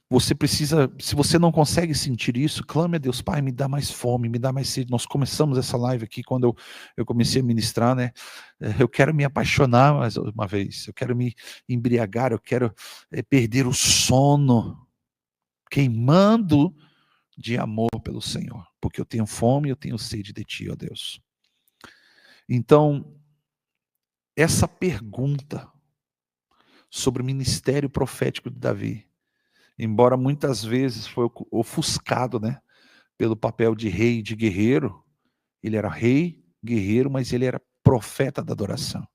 você precisa, se você não consegue sentir isso, clame a Deus, Pai, me dá mais fome, me dá mais sede. Nós começamos essa live aqui quando eu comecei a ministrar, né? Eu quero me apaixonar mais uma vez, eu quero me embriagar, eu quero perder o sono, queimando de amor pelo Senhor, porque eu tenho fome, eu tenho sede de Ti, ó Deus. Então, essa pergunta sobre o ministério profético de Davi, embora muitas vezes foi ofuscado, né, pelo papel de rei e de guerreiro, ele era rei, guerreiro, mas ele era profeta da adoração.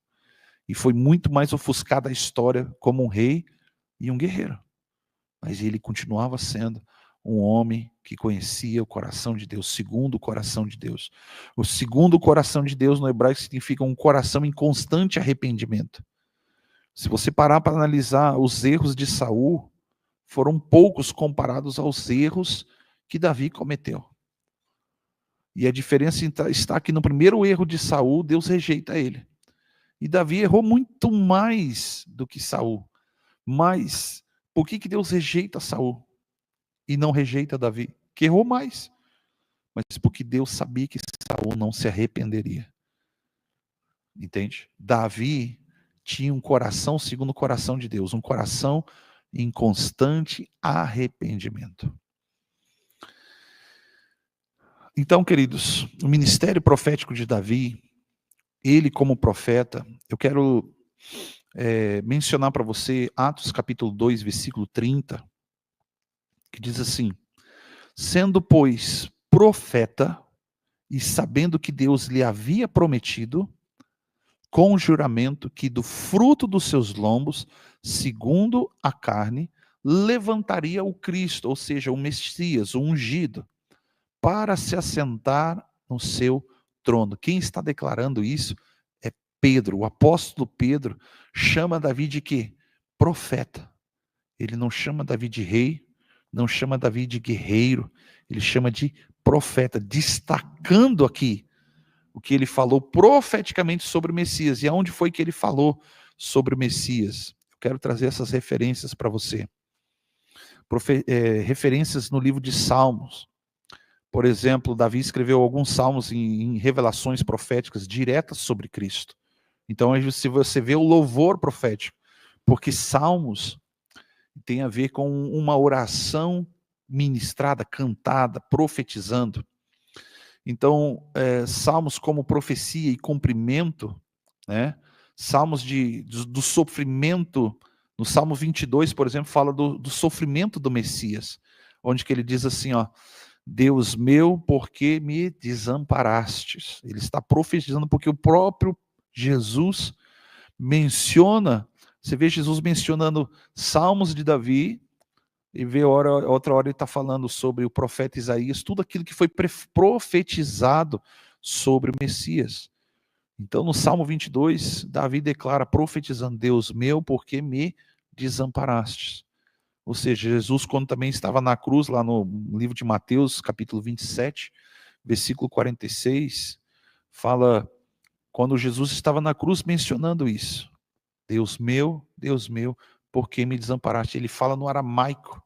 E foi muito mais ofuscada a história como um rei e um guerreiro. Mas ele continuava sendo um homem que conhecia o coração de Deus, segundo o coração de Deus. O segundo coração de Deus no hebraico significa um coração em constante arrependimento. Se você parar para analisar os erros de Saul, foram poucos comparados aos erros que Davi cometeu. E a diferença está que no primeiro erro de Saul, Deus rejeita ele. E Davi errou muito mais do que Saul. Mas por que Deus rejeita Saul e não rejeita Davi? Que errou mais. Mas porque Deus sabia que Saul não se arrependeria. Entende? Davi tinha um coração segundo o coração de Deus, um coração em constante arrependimento. Então, queridos, o ministério profético de Davi, ele como profeta, eu quero mencionar para você Atos capítulo 2, versículo 30, que diz assim, sendo, pois, profeta e sabendo que Deus lhe havia prometido, com o juramento que do fruto dos seus lombos, segundo a carne, levantaria o Cristo, ou seja, o Messias, o ungido, para se assentar no seu trono. Quem está declarando isso é Pedro. O apóstolo Pedro chama Davi de quê? Profeta. Ele não chama Davi de rei, não chama Davi de guerreiro, ele chama de profeta, destacando aqui o que ele falou profeticamente sobre o Messias. E aonde foi que ele falou sobre o Messias? Eu quero trazer essas referências para você. Referências no livro de Salmos. Por exemplo, Davi escreveu alguns salmos em revelações proféticas diretas sobre Cristo. Então, se você vê o louvor profético, porque salmos tem a ver com uma oração ministrada, cantada, profetizando. Então, salmos como profecia e cumprimento, né? Salmos do sofrimento, no Salmo 22, por exemplo, fala do sofrimento do Messias, onde que ele diz assim, ó, Deus meu, por que me desamparastes? Ele está profetizando porque o próprio Jesus menciona, você vê Jesus mencionando salmos de Davi, e vê outra hora ele está falando sobre o profeta Isaías, tudo aquilo que foi profetizado sobre o Messias. Então no Salmo 22, Davi declara, profetizando, Deus meu, por que me desamparastes? Ou seja, Jesus, quando também estava na cruz, lá no livro de Mateus, capítulo 27, versículo 46, fala, quando Jesus estava na cruz mencionando isso, Deus meu, por que me desamparaste? Ele fala no aramaico.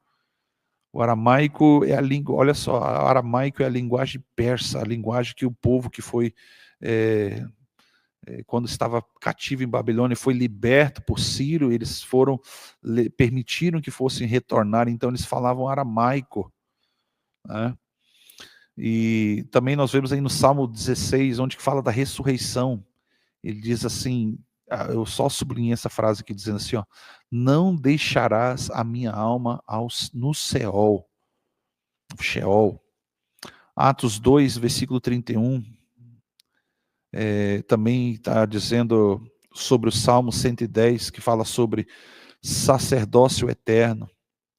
O aramaico é a língua, olha só, o aramaico é a linguagem persa, a linguagem que o povo que foi, quando estava cativo em Babilônia, foi liberto por Ciro, eles permitiram que fossem retornar, então eles falavam aramaico, né? E também nós vemos aí no Salmo 16, onde fala da ressurreição, ele diz assim, eu só sublinhei essa frase aqui, dizendo assim, ó, não deixarás a minha alma no Sheol. Atos 2, versículo 31, também está dizendo sobre o Salmo 110, que fala sobre sacerdócio eterno,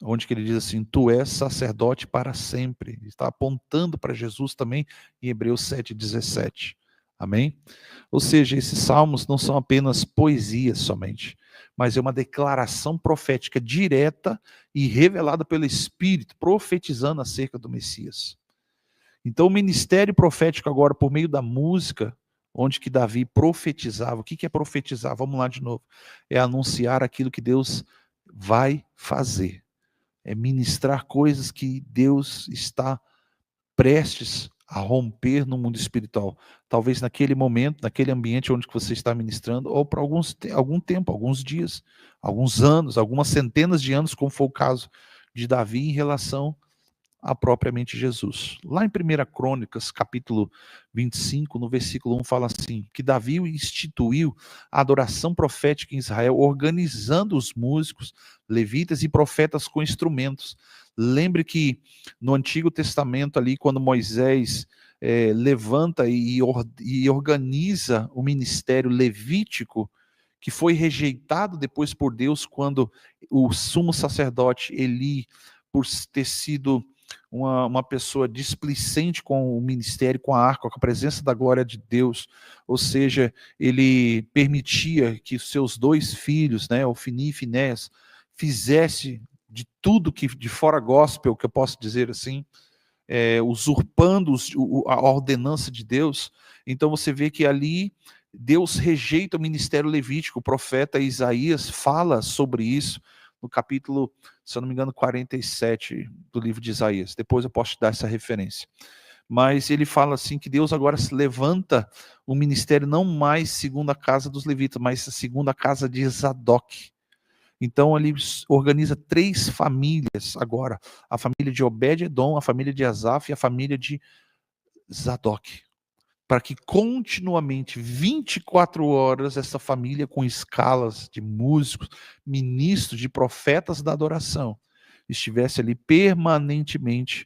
onde que ele diz assim, tu és sacerdote para sempre. Ele está apontando para Jesus também em Hebreus 7,17. Amém? Ou seja, esses salmos não são apenas poesias somente, mas é uma declaração profética direta e revelada pelo Espírito, profetizando acerca do Messias. Então o ministério profético agora, por meio da música, onde que Davi profetizava. O que é profetizar? Vamos lá de novo. É anunciar aquilo que Deus vai fazer. É ministrar coisas que Deus está prestes a romper no mundo espiritual. Talvez naquele momento, naquele ambiente onde você está ministrando, ou por algum tempo, alguns dias, alguns anos, algumas centenas de anos, como foi o caso de Davi em relação a propriamente Jesus. Lá em 1 Crônicas, capítulo 25, no versículo 1, fala assim, que Davi instituiu a adoração profética em Israel, organizando os músicos, levitas e profetas com instrumentos. Lembre que no Antigo Testamento ali, quando Moisés levanta e organiza o ministério levítico, que foi rejeitado depois por Deus, quando o sumo sacerdote Eli, por ter sido uma pessoa displicente com o ministério, com a arca, com a presença da glória de Deus, ou seja, ele permitia que os seus dois filhos, né, Ofni e Finés, fizesse de tudo que de fora gospel, que eu posso dizer assim, usurpando a ordenança de Deus. Então você vê que ali Deus rejeita o ministério levítico. O profeta Isaías fala sobre isso no capítulo, se eu não me engano, 47 do livro de Isaías. Depois eu posso te dar essa referência. Mas ele fala assim que Deus agora se levanta o ministério não mais segundo a casa dos levitas, mas segundo a casa de Zadok. Então ele organiza 3 famílias agora, a família de Obed-edom, a família de Asaf e a família de Zadok, para que continuamente, 24 horas, essa família com escalas de músicos, ministros, de profetas da adoração, estivesse ali permanentemente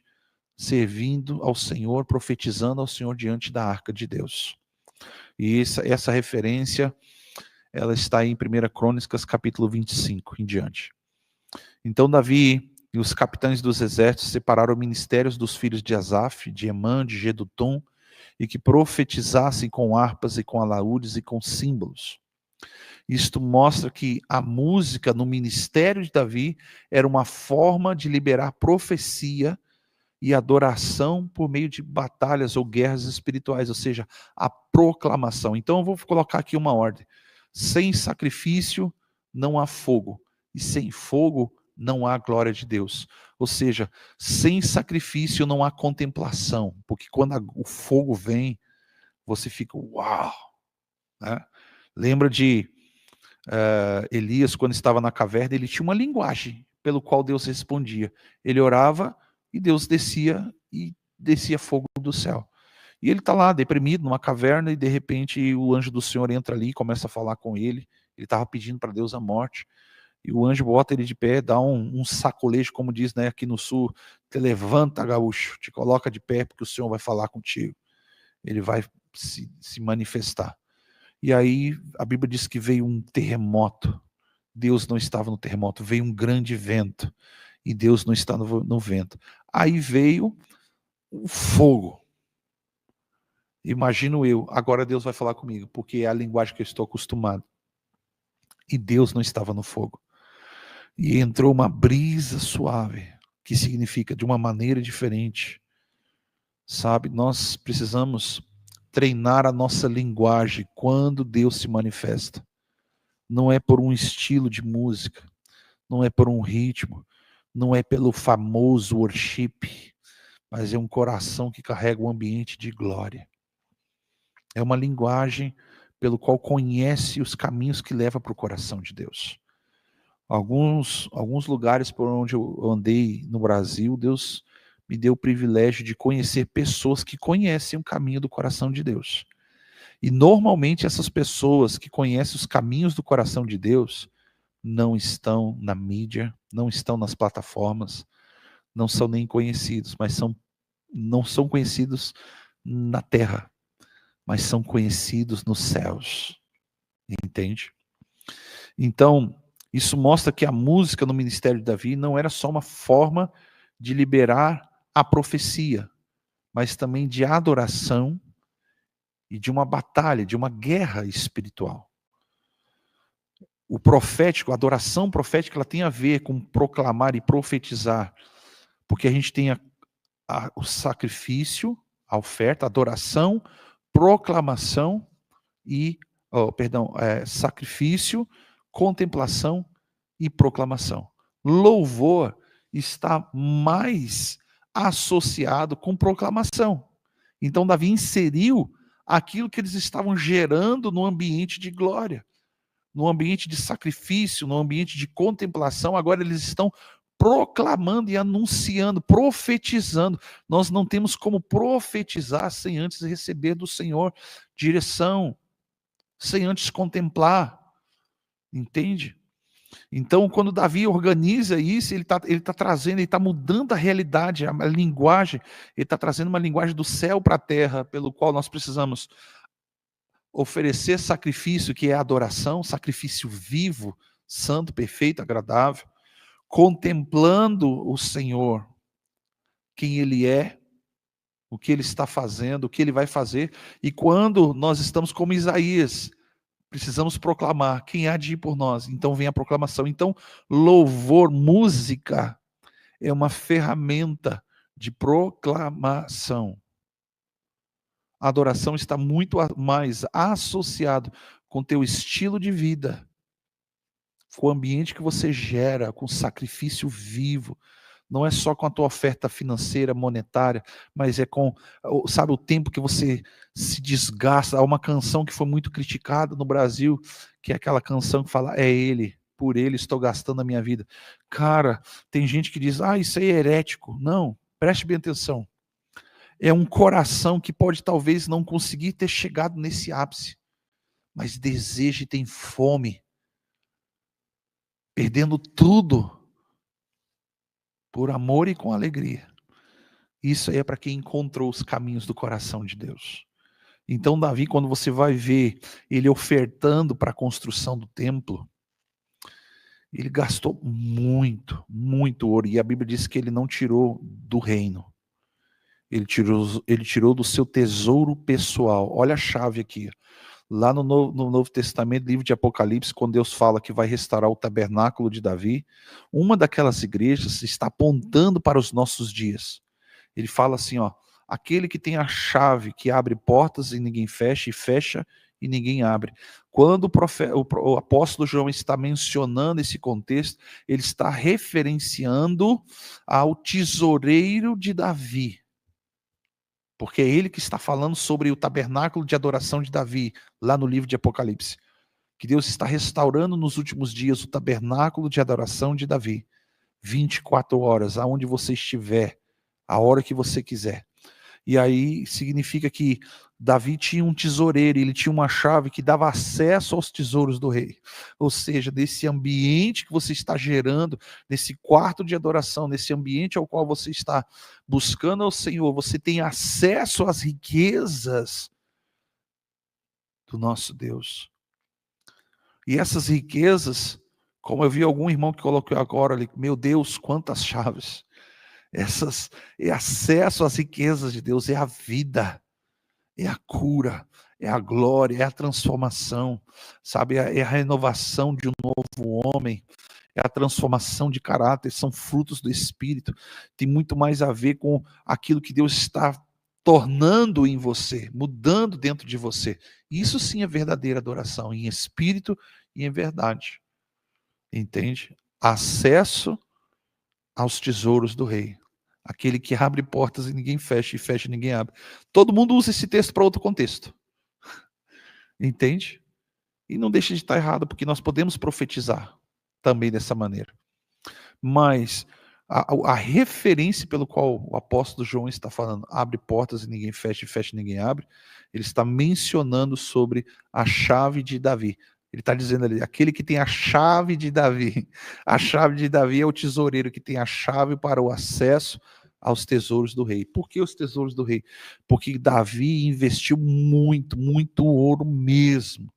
servindo ao Senhor, profetizando ao Senhor diante da arca de Deus. E essa referência, ela está em 1 Crônicas, capítulo 25, em diante. Então Davi e os capitães dos exércitos separaram ministérios dos filhos de Asaf, de Emã, de Jedutum, e que profetizassem com harpas e com alaúdes e com símbolos. Isto mostra que a música no ministério de Davi era uma forma de liberar profecia e adoração por meio de batalhas ou guerras espirituais, ou seja, a proclamação. Então eu vou colocar aqui uma ordem. Sem sacrifício não há fogo, e sem fogo não há glória de Deus. Ou seja, sem sacrifício não há contemplação, porque quando o fogo vem, você fica uau, né? Lembra de Elias, quando estava na caverna, ele tinha uma linguagem pelo qual Deus respondia. Ele orava e Deus descia, e descia fogo do céu. E ele está lá, deprimido, numa caverna, e de repente o anjo do Senhor entra ali e começa a falar com ele. Ele estava pedindo para Deus a morte. E o anjo bota ele de pé, dá um sacolejo, como diz, né, aqui no sul, te levanta, gaúcho, te coloca de pé, porque o Senhor vai falar contigo. Ele vai se manifestar. E aí a Bíblia diz que veio um terremoto. Deus não estava no terremoto, veio um grande vento. E Deus não está no vento. Aí veio o fogo. Imagino eu, agora Deus vai falar comigo, porque é a linguagem que eu estou acostumado. E Deus não estava no fogo. E entrou uma brisa suave, que significa de uma maneira diferente. Sabe, nós precisamos treinar a nossa linguagem quando Deus se manifesta. Não é por um estilo de música, não é por um ritmo, não é pelo famoso worship, mas é um coração que carrega um ambiente de glória. É uma linguagem pelo qual conhece os caminhos que levam para o coração de Deus. Alguns lugares por onde eu andei no Brasil, Deus me deu o privilégio de conhecer pessoas que conhecem o caminho do coração de Deus. E normalmente essas pessoas que conhecem os caminhos do coração de Deus não estão na mídia, não estão nas plataformas, não são nem conhecidos, mas não são conhecidos na terra, mas são conhecidos nos céus. Entende? Então, isso mostra que a música no ministério de Davi não era só uma forma de liberar a profecia, mas também de adoração e de uma batalha, de uma guerra espiritual. O profético, a adoração profética, ela tem a ver com proclamar e profetizar, porque a gente tem o sacrifício, a oferta, a adoração, proclamação e, sacrifício, contemplação e proclamação. Louvor está mais associado com proclamação. Então Davi inseriu aquilo que eles estavam gerando no ambiente de glória, no ambiente de sacrifício, no ambiente de contemplação. Agora eles estão proclamando e anunciando, profetizando. Nós não temos como profetizar sem antes receber do Senhor direção, sem antes contemplar. Entende? Então, quando Davi organiza isso, ele tá trazendo, ele está mudando a realidade, a linguagem, ele está trazendo uma linguagem do céu para a terra, pelo qual nós precisamos oferecer sacrifício, que é adoração, sacrifício vivo, santo, perfeito, agradável, contemplando o Senhor, quem Ele é, o que Ele está fazendo, o que Ele vai fazer. E quando nós estamos como Isaías, precisamos proclamar quem há de ir por nós. Então vem a proclamação. Então, louvor, música, é uma ferramenta de proclamação. A adoração está muito mais associado com o teu estilo de vida, com o ambiente que você gera, com o sacrifício vivo. Não é só com a tua oferta financeira, monetária, mas é com, sabe, o tempo que você se desgasta. Há uma canção que foi muito criticada no Brasil, que é aquela canção que fala, é Ele, por Ele estou gastando a minha vida. Cara, tem gente que diz, isso aí é herético. Não, preste bem atenção. É um coração que pode talvez não conseguir ter chegado nesse ápice, mas deseja e tem fome, perdendo tudo, por amor e com alegria, Isso aí é para quem encontrou os caminhos do coração de Deus. Então Davi, quando você vai ver ele ofertando para a construção do templo, ele gastou muito, muito ouro. E a Bíblia diz que ele não tirou do reino. Ele tirou do seu tesouro pessoal. Olha a chave aqui. Lá no Novo Testamento, livro de Apocalipse, quando Deus fala que vai restaurar o tabernáculo de Davi, uma daquelas igrejas está apontando para os nossos dias. Ele fala assim, ó, aquele que tem a chave que abre portas e ninguém fecha, e fecha e ninguém abre. Quando o apóstolo João está mencionando esse contexto, ele está referenciando ao tesoureiro de Davi. Porque é ele que está falando sobre o tabernáculo de adoração de Davi, lá no livro de Apocalipse. Que Deus está restaurando nos últimos dias o tabernáculo de adoração de Davi. 24 horas, aonde você estiver, a hora que você quiser. E aí significa que Davi tinha um tesoureiro, ele tinha uma chave que dava acesso aos tesouros do rei. Ou seja, desse ambiente que você está gerando, nesse quarto de adoração, nesse ambiente ao qual você está buscando ao Senhor, você tem acesso às riquezas do nosso Deus. E essas riquezas, como eu vi algum irmão que colocou agora ali, meu Deus, quantas chaves. É acesso às riquezas de Deus, é a vida, é a cura, é a glória, é a transformação, sabe? É a renovação de um novo homem, é a transformação de caráter, são frutos do Espírito, tem muito mais a ver com aquilo que Deus está tornando em você, mudando dentro de você. Isso sim é verdadeira adoração, em espírito e em verdade, entende? Acesso aos tesouros do rei. Aquele que abre portas e ninguém fecha, e fecha e ninguém abre. Todo mundo usa esse texto para outro contexto. Entende? E não deixa de estar errado, porque nós podemos profetizar também dessa maneira. Mas a referência pelo qual o apóstolo João está falando, abre portas e ninguém fecha, e fecha e ninguém abre, ele está mencionando sobre a chave de Davi. Ele está dizendo ali, aquele que tem a chave de Davi. A chave de Davi é o tesoureiro que tem a chave para o acesso aos tesouros do rei. Por que os tesouros do rei? Porque Davi investiu muito, muito ouro mesmo.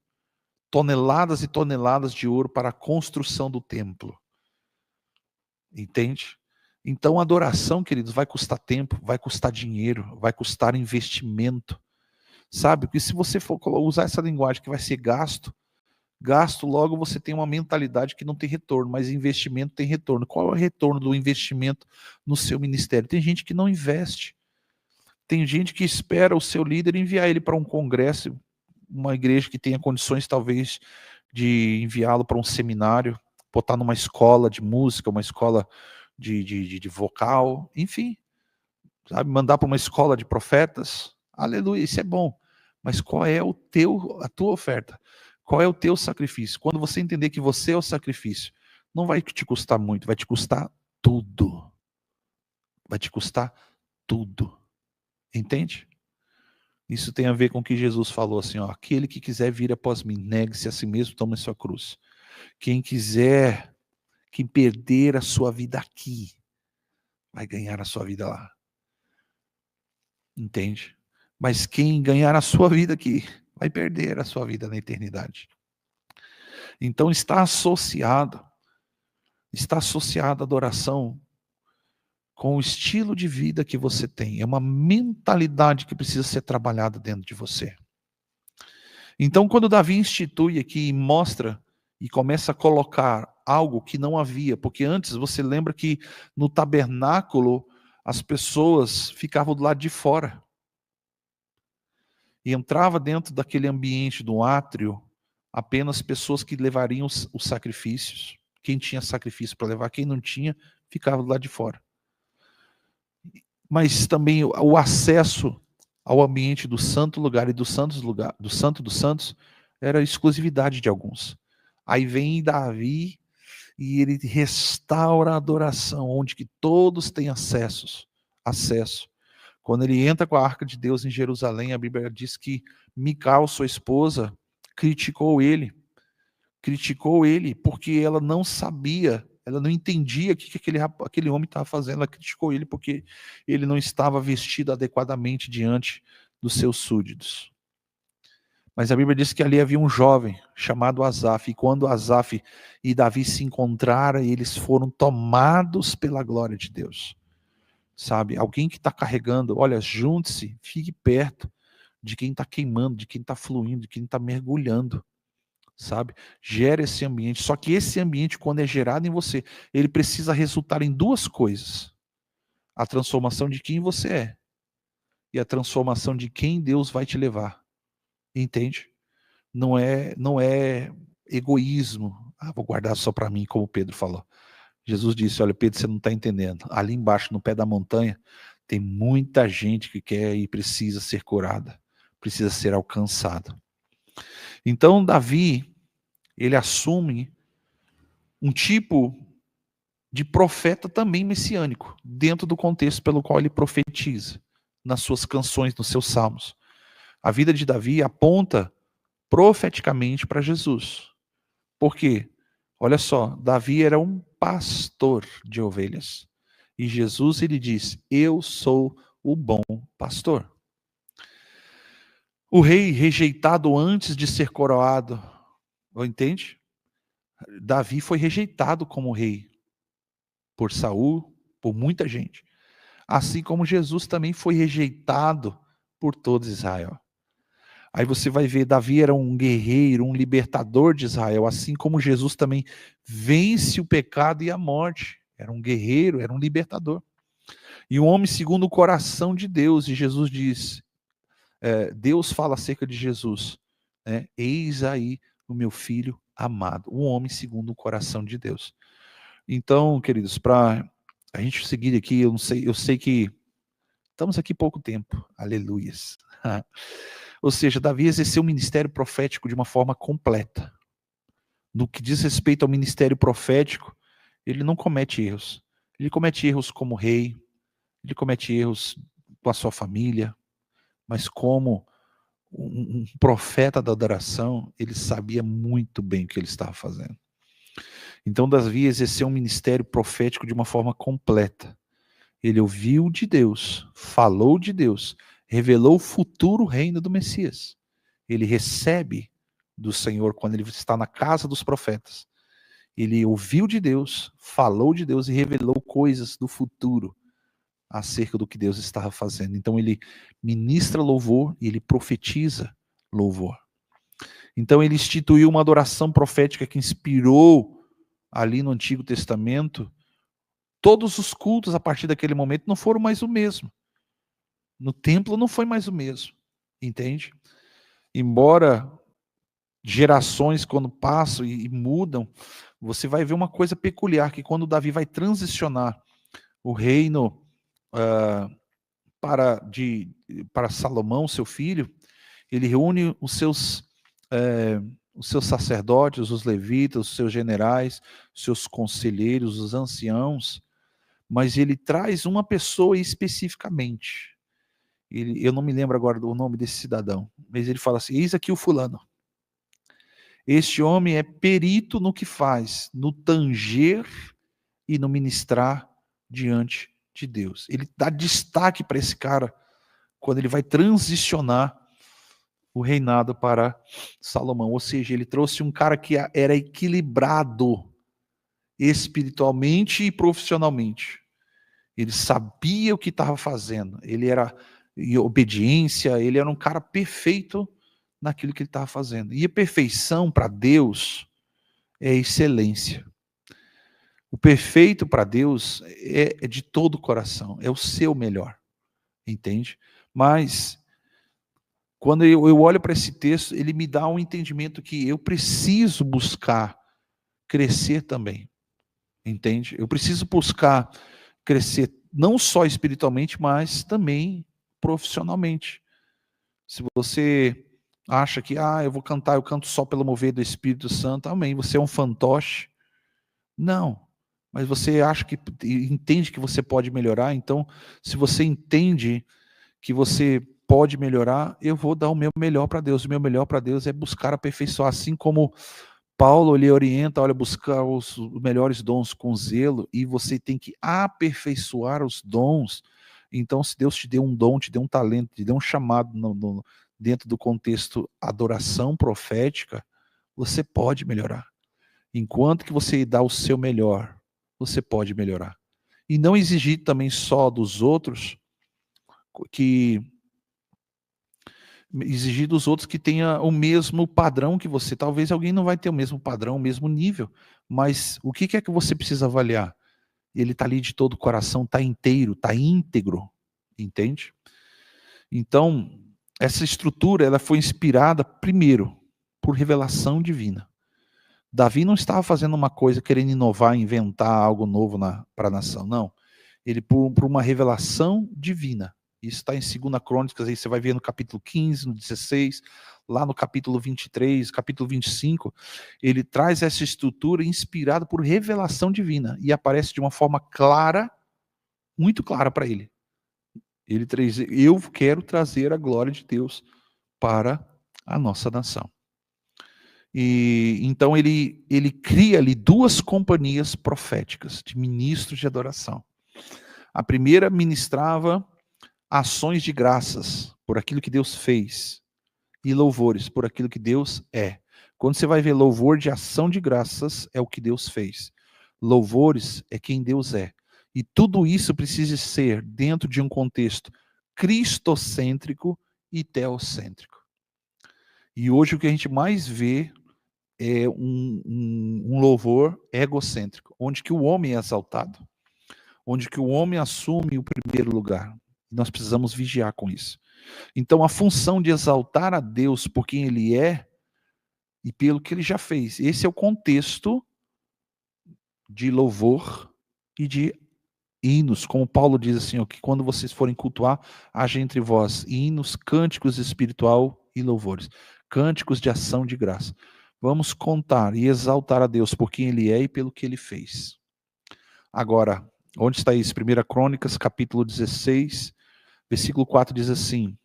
Toneladas e toneladas de ouro para a construção do templo. Entende? Então, a adoração, queridos, vai custar tempo, vai custar dinheiro, vai custar investimento. Sabe? Porque se você for usar essa linguagem que vai ser gasto, logo você tem uma mentalidade que não tem retorno, mas investimento tem retorno. Qual é o retorno do investimento no seu ministério? Tem gente que não investe. Tem gente que espera o seu líder enviar ele para um congresso, uma igreja que tenha condições talvez de enviá-lo para um seminário, botar numa escola de música, uma escola de vocal, enfim, sabe, mandar para uma escola de profetas. Aleluia, isso é bom. Mas qual é a tua oferta? Qual é o teu sacrifício? Quando você entender que você é o sacrifício, não vai te custar muito, vai te custar tudo. Vai te custar tudo. Entende? Isso tem a ver com o que Jesus falou assim, ó, aquele que quiser vir após mim, negue-se a si mesmo, tome a sua cruz. Quem perder a sua vida aqui, vai ganhar a sua vida lá. Entende? Mas quem ganhar a sua vida aqui, vai perder a sua vida na eternidade. Então está associada a adoração com o estilo de vida que você tem. É uma mentalidade que precisa ser trabalhada dentro de você. Então, quando Davi institui aqui e mostra e começa a colocar algo que não havia, porque antes você lembra que no tabernáculo as pessoas ficavam do lado de fora. E entrava dentro daquele ambiente do átrio apenas pessoas que levariam os sacrifícios. Quem tinha sacrifício para levar, quem não tinha, ficava do lado de fora. Mas também o acesso ao ambiente do santo lugar e do santo dos santos era exclusividade de alguns. Aí vem Davi e ele restaura a adoração, onde que todos têm acesso. Quando ele entra com a arca de Deus em Jerusalém, a Bíblia diz que Mical, sua esposa, criticou ele porque ela não sabia Ela não entendia o que aquele homem estava fazendo. Ela criticou ele porque ele não estava vestido adequadamente diante dos seus súditos. Mas a Bíblia diz que ali havia um jovem chamado Asaf, e quando Asaf e Davi se encontraram, eles foram tomados pela glória de Deus. Sabe, alguém que está carregando, olha, junte-se, fique perto de quem está queimando, de quem está fluindo, de quem está mergulhando, sabe? Gera esse ambiente, só que esse ambiente, quando é gerado em você, ele precisa resultar em duas coisas: a transformação de quem você é e a transformação de quem Deus vai te levar, entende? Não é egoísmo, vou guardar só para mim, como Pedro falou. Jesus disse, olha, Pedro, você não está entendendo, ali embaixo, no pé da montanha, tem muita gente que quer e precisa ser curada, precisa ser alcançada. Então, Davi, ele assume um tipo de profeta também messiânico, dentro do contexto pelo qual ele profetiza, nas suas canções, nos seus salmos. A vida de Davi aponta profeticamente para Jesus. Por quê? Olha só, Davi era um pastor de ovelhas. E Jesus, ele diz, eu sou o bom pastor. O rei rejeitado antes de ser coroado, entende? Davi foi rejeitado como rei por Saul, por muita gente. Assim como Jesus também foi rejeitado por todo Israel. Aí você vai ver, Davi era um guerreiro, um libertador de Israel, assim como Jesus também vence o pecado e a morte. Era um guerreiro, era um libertador. E um homem segundo o coração de Deus, e Jesus diz, Deus fala acerca de Jesus, eis aí o meu filho amado, um homem segundo o coração de Deus. Então, queridos, para a gente seguir aqui, eu sei que estamos aqui pouco tempo, aleluias. Ou seja, Davi exerceu o ministério profético de uma forma completa. No que diz respeito ao ministério profético, ele não comete erros. Ele comete erros como rei, ele comete erros com a sua família, mas como um profeta da adoração, ele sabia muito bem o que ele estava fazendo. Então, Davi exerceu um ministério profético de uma forma completa. Ele ouviu de Deus, falou de Deus, revelou o futuro reino do Messias. Ele recebe do Senhor quando ele está na casa dos profetas. Ele ouviu de Deus, falou de Deus e revelou coisas do futuro acerca do que Deus estava fazendo. Então ele ministra louvor e ele profetiza louvor. Então ele instituiu uma adoração profética que inspirou ali no Antigo Testamento. Todos os cultos a partir daquele momento não foram mais o mesmo. No templo não foi mais o mesmo, entende? Embora gerações quando passam e mudam, você vai ver uma coisa peculiar, que quando Davi vai transicionar o reino para Salomão, seu filho, ele reúne os seus sacerdotes, os levitas, os seus generais, os seus conselheiros, os anciãos, mas ele traz uma pessoa especificamente. Eu não me lembro agora do nome desse cidadão, mas ele fala assim, eis aqui o fulano. Este homem é perito no que faz, no tanger e no ministrar diante de Deus. Ele dá destaque para esse cara quando ele vai transicionar o reinado para Salomão. Ou seja, ele trouxe um cara que era equilibrado espiritualmente e profissionalmente. Ele sabia o que estava fazendo. Ele era em obediência, ele era um cara perfeito naquilo que ele estava fazendo. E a perfeição para Deus é excelência. O perfeito para Deus é de todo o coração, é o seu melhor, entende? Mas, quando eu olho para esse texto, ele me dá um entendimento que eu preciso buscar crescer também, entende? Eu preciso buscar crescer não só espiritualmente, mas também profissionalmente. Se você acha que, eu vou cantar, eu canto só pelo mover do Espírito Santo, amém, você é um fantoche. Não, mas você acha que, entende que você pode melhorar, então, se você entende que você pode melhorar, eu vou dar o meu melhor para Deus. O meu melhor para Deus é buscar aperfeiçoar, assim como Paulo lhe orienta, olha, buscar os melhores dons com zelo, e você tem que aperfeiçoar os dons. Então, se Deus te deu um dom, te deu um talento, te deu um chamado dentro do contexto adoração profética, você pode melhorar. Enquanto que você dá o seu melhor, você pode melhorar. E não exigir também só dos outros que tenha o mesmo padrão que você. Talvez alguém não vai ter o mesmo padrão, o mesmo nível, mas o que é que você precisa avaliar? Ele está ali de todo o coração, está inteiro, está íntegro, entende? Então, essa estrutura ela foi inspirada primeiro por revelação divina. Davi não estava fazendo uma coisa querendo inovar, inventar algo novo para a nação, não. Ele por uma revelação divina. Isso está em 2 Crônicas, aí você vai ver no capítulo 15, no 16, lá no capítulo 23, capítulo 25, ele traz essa estrutura inspirada por revelação divina e aparece de uma forma clara, muito clara para ele. Ele traz, eu quero trazer a glória de Deus para a nossa nação. E então ele cria ali 2 companhias proféticas de ministros de adoração. A primeira ministrava ações de graças por aquilo que Deus fez e louvores por aquilo que Deus é. Quando você vai ver louvor de ação de graças, é o que Deus fez. Louvores é quem Deus é. E tudo isso precisa ser dentro de um contexto cristocêntrico e teocêntrico. E hoje o que a gente mais vê é um louvor egocêntrico, onde que o homem é exaltado, onde que o homem assume o primeiro lugar. Nós precisamos vigiar com isso. Então, a função de exaltar a Deus por quem Ele é e pelo que Ele já fez. Esse é o contexto de louvor e de hinos, como Paulo diz assim, ó, que quando vocês forem cultuar, haja entre vós hinos, cânticos espiritual e louvores, cânticos de ação de graça. Vamos contar e exaltar a Deus por quem Ele é e pelo que Ele fez. Agora, onde está isso? 1 Crônicas, capítulo 16, versículo 4 diz assim: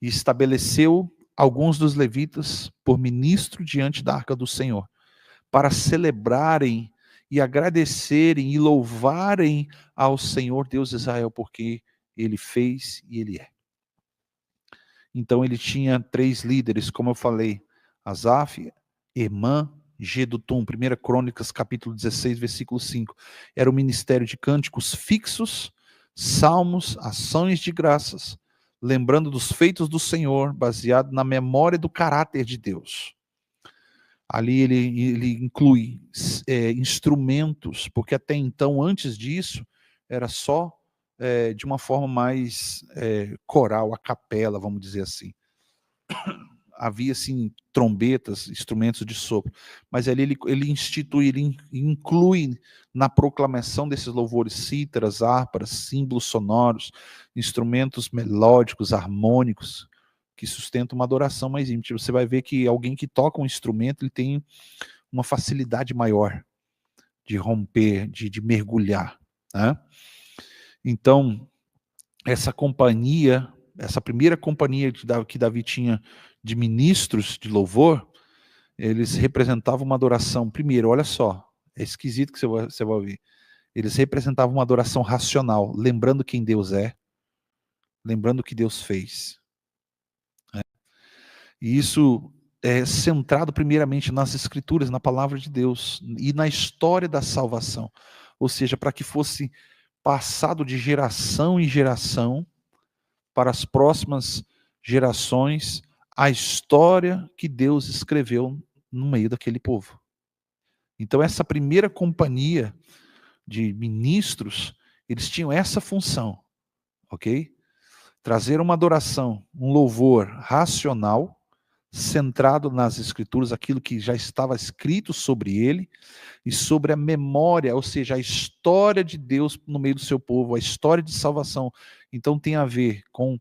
e estabeleceu alguns dos levitas por ministro diante da arca do Senhor, para celebrarem e agradecerem e louvarem ao Senhor Deus de Israel, porque Ele fez e Ele é. Então ele tinha 3 líderes, como eu falei, Asaf, Emã, Gedutum, 1 Crônicas, capítulo 16, versículo 5. Era o ministério de cânticos fixos, salmos, ações de graças, lembrando dos feitos do Senhor, baseado na memória do caráter de Deus. Ali ele inclui instrumentos, porque até então, antes disso, era só de uma forma mais coral, a capela, vamos dizer assim. Havia, assim, trombetas, instrumentos de sopro, mas ali ele institui, ele inclui na proclamação desses louvores cítaras, harpas, símbolos sonoros, instrumentos melódicos, harmônicos, que sustentam uma adoração mais íntima. Você vai ver que alguém que toca um instrumento, ele tem uma facilidade maior de romper, de mergulhar, né? Então, essa companhia, essa primeira companhia que Davi tinha de ministros de louvor, eles representavam uma adoração, primeiro, olha só, é esquisito que você vai ouvir, eles representavam uma adoração racional, lembrando quem Deus é, lembrando o que Deus fez. Né? E isso é centrado primeiramente nas Escrituras, na palavra de Deus, e na história da salvação, ou seja, para que fosse passado de geração em geração, para as próximas gerações, a história que Deus escreveu no meio daquele povo. Então essa primeira companhia de ministros, eles tinham essa função, ok? Trazer uma adoração, um louvor racional, centrado nas Escrituras, aquilo que já estava escrito sobre ele, e sobre a memória, ou seja, a história de Deus no meio do seu povo, a história de salvação. Então tem a ver com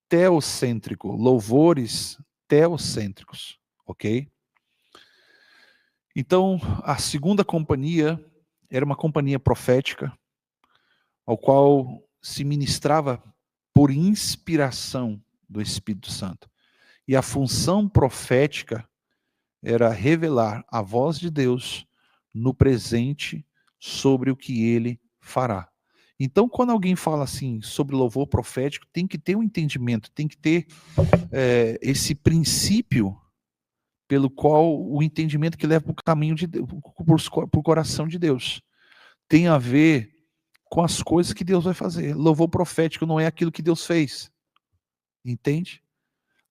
teocêntrico, louvores teocêntricos, ok? Então, a segunda companhia era uma companhia profética, ao qual se ministrava por inspiração do Espírito Santo. E a função profética era revelar a voz de Deus no presente sobre o que ele fará. Então, quando alguém fala assim sobre louvor profético, tem que ter um entendimento, tem que ter esse princípio pelo qual o entendimento que leva para o caminho de Deus, para o coração de Deus. Tem a ver com as coisas que Deus vai fazer. Louvor profético não é aquilo que Deus fez. Entende?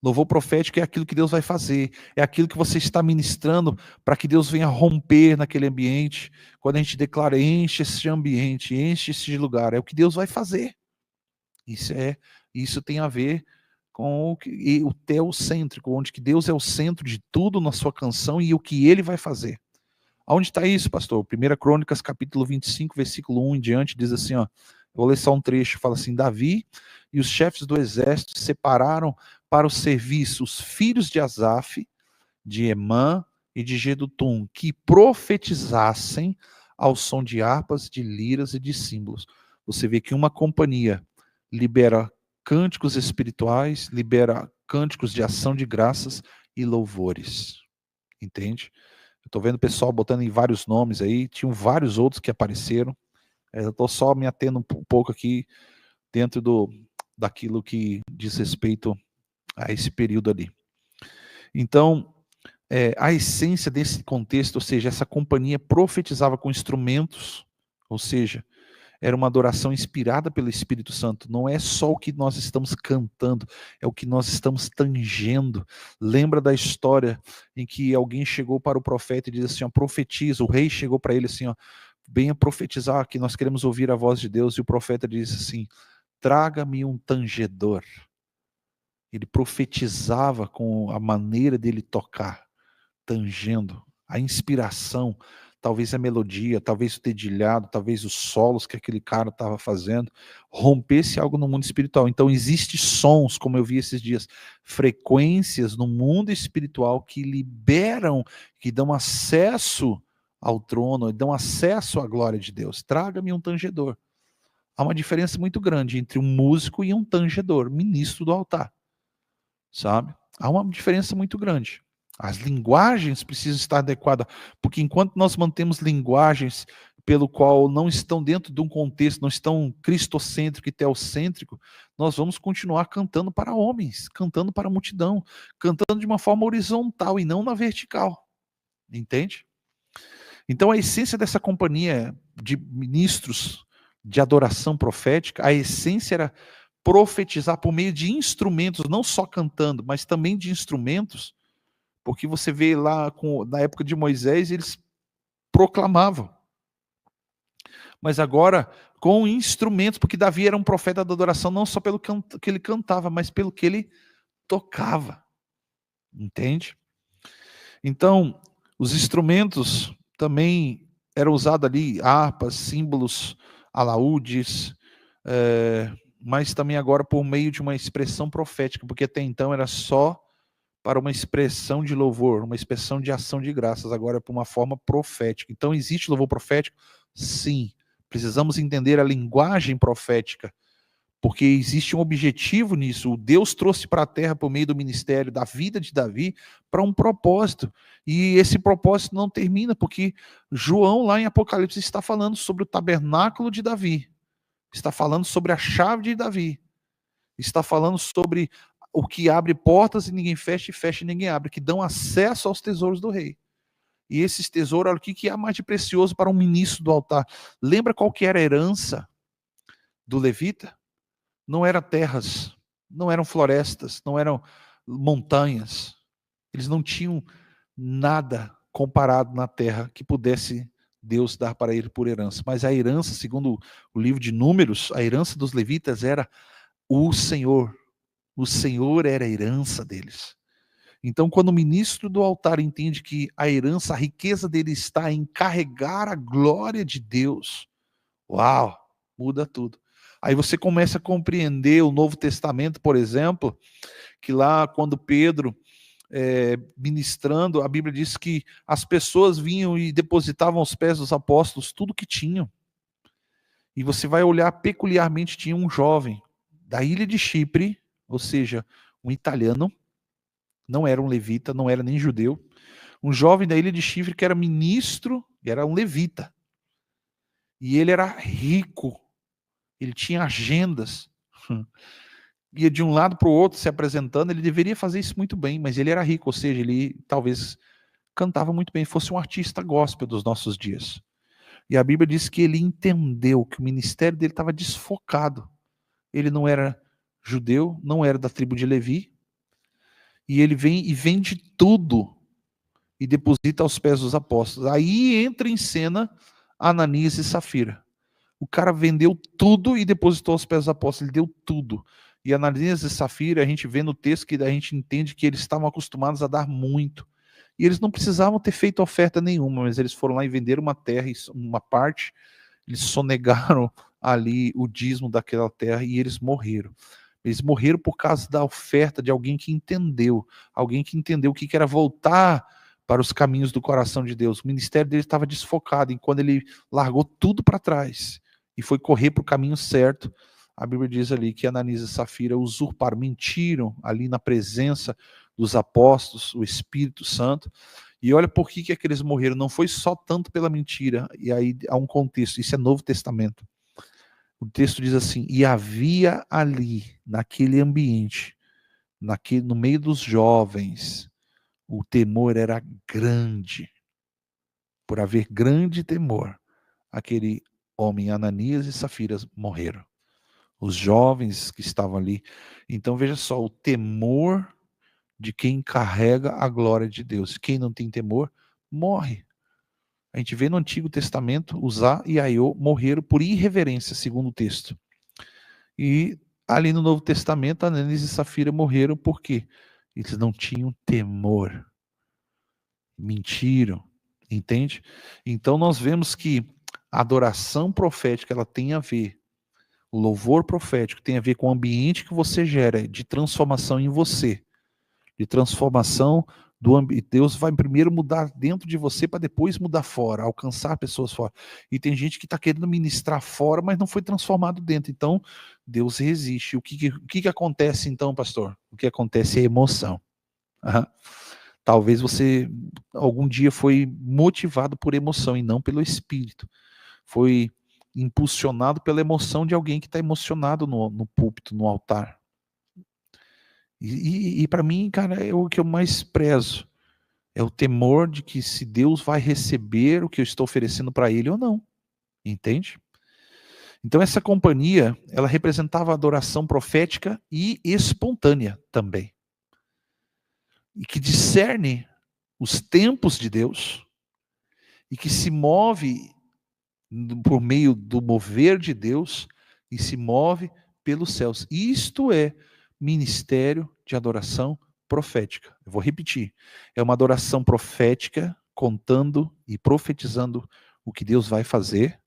Louvor profético é aquilo que Deus vai fazer, é aquilo que você está ministrando para que Deus venha romper naquele ambiente. Quando a gente declara, enche esse ambiente, enche esse lugar, é o que Deus vai fazer. Isso tem a ver com o teocêntrico, onde que Deus é o centro de tudo na sua canção e o que ele vai fazer. Aonde está isso, pastor? 1 Crônicas, capítulo 25, versículo 1 em diante, diz assim, ó, vou ler só um trecho, fala assim, Davi e os chefes do exército separaram para o serviço os filhos de Asaf, de Emã e de Jedutum, que profetizassem ao som de harpas, de liras e de símbolos. Você vê que uma companhia libera cânticos espirituais, libera cânticos de ação de graças e louvores. Entende? Eu estou vendo o pessoal botando em vários nomes aí, tinham vários outros que apareceram. Eu estou só me atendo um pouco aqui dentro daquilo que diz respeito a esse período ali. Então, a essência desse contexto, ou seja, essa companhia profetizava com instrumentos, ou seja, era uma adoração inspirada pelo Espírito Santo. Não é só o que nós estamos cantando, é o que nós estamos tangendo. Lembra da história em que alguém chegou para o profeta e disse assim, ó, profetiza. O rei chegou para ele assim, ó, venha profetizar que nós queremos ouvir a voz de Deus. E o profeta disse assim, traga-me um tangedor. Ele profetizava com a maneira dele tocar, tangendo, a inspiração, talvez a melodia, talvez o dedilhado, talvez os solos que aquele cara estava fazendo, rompesse algo no mundo espiritual. Então existem sons, como eu vi esses dias, frequências no mundo espiritual que liberam, que dão acesso ao trono, dão acesso à glória de Deus. Traga-me um tangedor. Há uma diferença muito grande entre um músico e um tangedor, ministro do altar. Sabe? Há uma diferença muito grande. As linguagens precisam estar adequadas, porque enquanto nós mantemos linguagens pelo qual não estão dentro de um contexto, não estão cristocêntrico e teocêntrico, nós vamos continuar cantando para homens, cantando para a multidão, cantando de uma forma horizontal e não na vertical. Entende? Então a essência dessa companhia de ministros de adoração profética, a essência era profetizar por meio de instrumentos, não só cantando, mas também de instrumentos, porque você vê lá na época de Moisés, eles proclamavam. Mas agora com instrumentos, porque Davi era um profeta da adoração não só pelo que ele cantava, mas pelo que ele tocava. Entende? Então, os instrumentos também eram usados ali, harpas, símbolos, alaúdes, mas também agora por meio de uma expressão profética, porque até então era só para uma expressão de louvor, uma expressão de ação de graças, agora é por uma forma profética. Então existe louvor profético? Sim. Precisamos entender a linguagem profética, porque existe um objetivo nisso. O Deus trouxe para a terra por meio do ministério da vida de Davi para um propósito. E esse propósito não termina, porque João lá em Apocalipse está falando sobre o tabernáculo de Davi. Está falando sobre a chave de Davi. Está falando sobre o que abre portas e ninguém fecha, e fecha e ninguém abre, que dão acesso aos tesouros do rei. E esses tesouros, olha o que há mais de precioso para um ministro do altar. Lembra qual que era a herança do levita? Não eram terras, não eram florestas, não eram montanhas. Eles não tinham nada comparado na terra que pudesse Deus dar para ele por herança. Mas a herança, segundo o livro de Números, a herança dos levitas era o Senhor. O Senhor era a herança deles. Então, quando o ministro do altar entende que a herança, a riqueza dele está em carregar a glória de Deus, uau, muda tudo. Aí você começa a compreender o Novo Testamento, por exemplo, que lá quando Pedro, ministrando, a Bíblia diz que as pessoas vinham e depositavam aos pés dos apóstolos tudo que tinham. E você vai olhar peculiarmente, tinha um jovem da ilha de Chipre, ou seja, um italiano, não era um levita, não era nem judeu, Um jovem da ilha de Chifre que era ministro, era um levita. E ele era rico, ele tinha agendas. Ia de um lado para o outro se apresentando, ele deveria fazer isso muito bem, mas ele era rico, ou seja, ele talvez cantava muito bem, fosse um artista gospel dos nossos dias. E a Bíblia diz que ele entendeu que o ministério dele estava desfocado. Ele não era judeu, não era da tribo de Levi, e ele vem e vende tudo e deposita aos pés dos apóstolos. Aí entra em cena Ananias e Safira. O cara vendeu tudo e depositou aos pés dos apóstolos, ele deu tudo. E Ananias e Safira, a gente vê no texto que a gente entende que eles estavam acostumados a dar muito. E eles não precisavam ter feito oferta nenhuma, mas eles foram lá e venderam uma terra, uma parte, eles sonegaram ali o dízimo daquela terra e eles morreram. Eles morreram por causa da oferta de alguém que entendeu o que era voltar para os caminhos do coração de Deus. O ministério dele estava desfocado, e quando ele largou tudo para trás e foi correr para o caminho certo, a Bíblia diz ali que Ananias e Safira usurparam, mentiram ali na presença dos apóstolos, o Espírito Santo. E olha por que eles morreram. Não foi só tanto pela mentira. E aí há um contexto. Isso é Novo Testamento. O texto diz assim: e havia ali, naquele ambiente, no meio dos jovens, o temor era grande. Por haver grande temor, aquele homem, Ananias e Safira, morreram. Os jovens que estavam ali. Então veja só, o temor de quem carrega a glória de Deus. Quem não tem temor, morre. A gente vê no Antigo Testamento, Uzá e Aiô morreram por irreverência, segundo o texto. E ali no Novo Testamento, Ananias e Safira morreram porque eles não tinham temor. Mentiram, entende? Então nós vemos que a adoração profética, ela tem a ver, o louvor profético tem a ver com o ambiente que você gera, de transformação em você, de transformação do ambiente. Deus vai primeiro mudar dentro de você para depois mudar fora, alcançar pessoas fora. E tem gente que está querendo ministrar fora, mas não foi transformado dentro. Então, Deus resiste. O que acontece então, pastor? O que acontece é emoção. Uhum. Talvez você algum dia foi motivado por emoção e não pelo Espírito. Foi impulsionado pela emoção de alguém que está emocionado no púlpito, no altar. E para mim, cara, é o que eu mais prezo. É o temor de que se Deus vai receber o que eu estou oferecendo para Ele ou não. Entende? Então essa companhia, ela representava a adoração profética e espontânea também. E que discerne os tempos de Deus e que se move por meio do mover de Deus e se move pelos céus. Isto é ministério de adoração profética. Eu vou repetir. É uma adoração profética contando e profetizando o que Deus vai fazer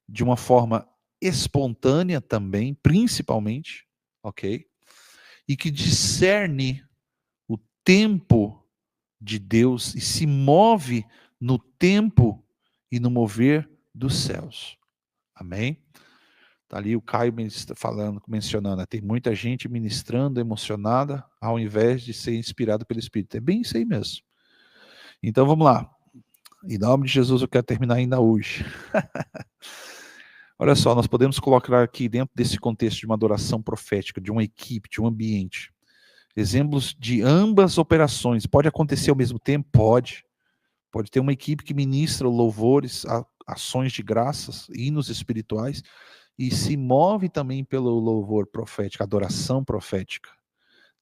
de uma forma espontânea também, principalmente, ok? E que discerne o tempo de Deus e se move no tempo e no mover dos céus. Amém? Tá ali o Caio falando, mencionando, tem muita gente ministrando emocionada ao invés de ser inspirado pelo Espírito. É bem isso aí mesmo. Então vamos lá. Em nome de Jesus eu quero terminar ainda hoje. Olha só, nós podemos colocar aqui dentro desse contexto de uma adoração profética, de uma equipe, de um ambiente, exemplos de ambas operações. Pode acontecer ao mesmo tempo? Pode. Pode ter uma equipe que ministra louvores, ações de graças, hinos espirituais, e se move também pelo louvor profético, adoração profética.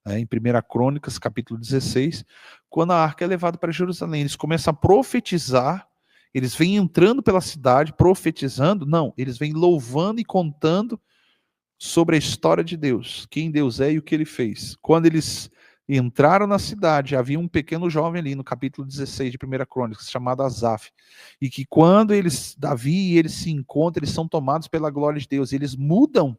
Em 1 Crônicas, capítulo 16, quando a arca é levada para Jerusalém, eles começam a profetizar, eles vêm entrando pela cidade, profetizando, não, eles vêm louvando e contando sobre a história de Deus, quem Deus é e o que Ele fez. Quando eles entraram na cidade, havia um pequeno jovem ali no capítulo 16 de 1 Crônicas, chamado Asaf, e que quando Davi e eles se encontram, eles são tomados pela glória de Deus, eles mudam,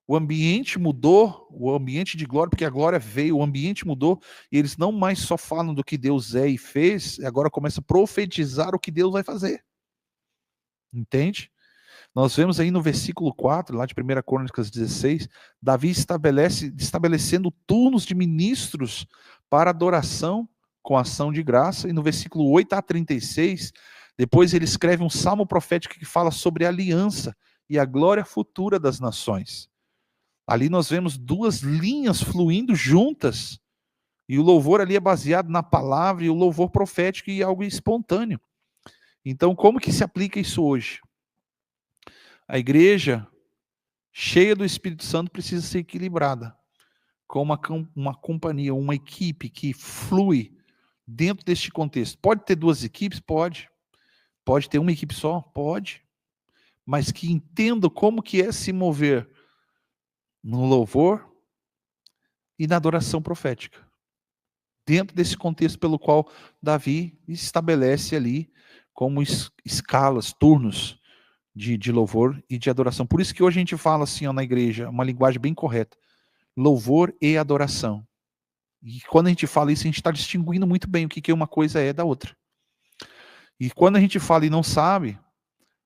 o ambiente mudou, o ambiente de glória, porque a glória veio, o ambiente mudou, e eles não mais só falam do que Deus é e fez, agora começam a profetizar o que Deus vai fazer. Entende? Nós vemos aí no versículo 4, lá de 1 Crônicas 16, Davi estabelecendo turnos de ministros para adoração com ação de graça, e no versículo 8 a 36, depois ele escreve um salmo profético que fala sobre a aliança e a glória futura das nações. Ali nós vemos duas linhas fluindo juntas, e o louvor ali é baseado na palavra, e o louvor profético e algo espontâneo. Então, como que se aplica isso hoje? A igreja cheia do Espírito Santo precisa ser equilibrada, com uma companhia, uma equipe que flui dentro deste contexto. Pode ter duas equipes? Pode. Pode ter uma equipe só? Pode. Mas que entenda como que é se mover no louvor e na adoração profética. Dentro desse contexto pelo qual Davi estabelece ali como escalas, turnos de louvor e de adoração. Por isso que hoje a gente fala assim, ó, na igreja, uma linguagem bem correta: louvor e adoração. E quando a gente fala isso, a gente está distinguindo muito bem o que uma coisa é da outra. E quando a gente fala e não sabe,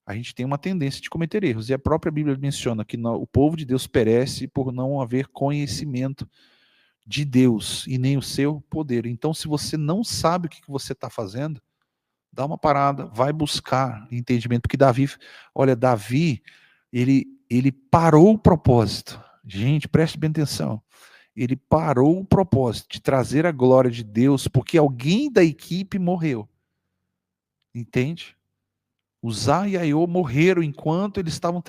a gente tem uma tendência de cometer erros. E a própria Bíblia menciona que o povo de Deus perece por não haver conhecimento de Deus e nem o seu poder. Então, se você não sabe o que você está fazendo, dá uma parada, vai buscar entendimento. Porque Davi, ele parou o propósito. Gente, preste bem atenção. Ele parou o propósito de trazer a glória de Deus porque alguém da equipe morreu. Entende? Uzá e Aiô morreram enquanto eles estavam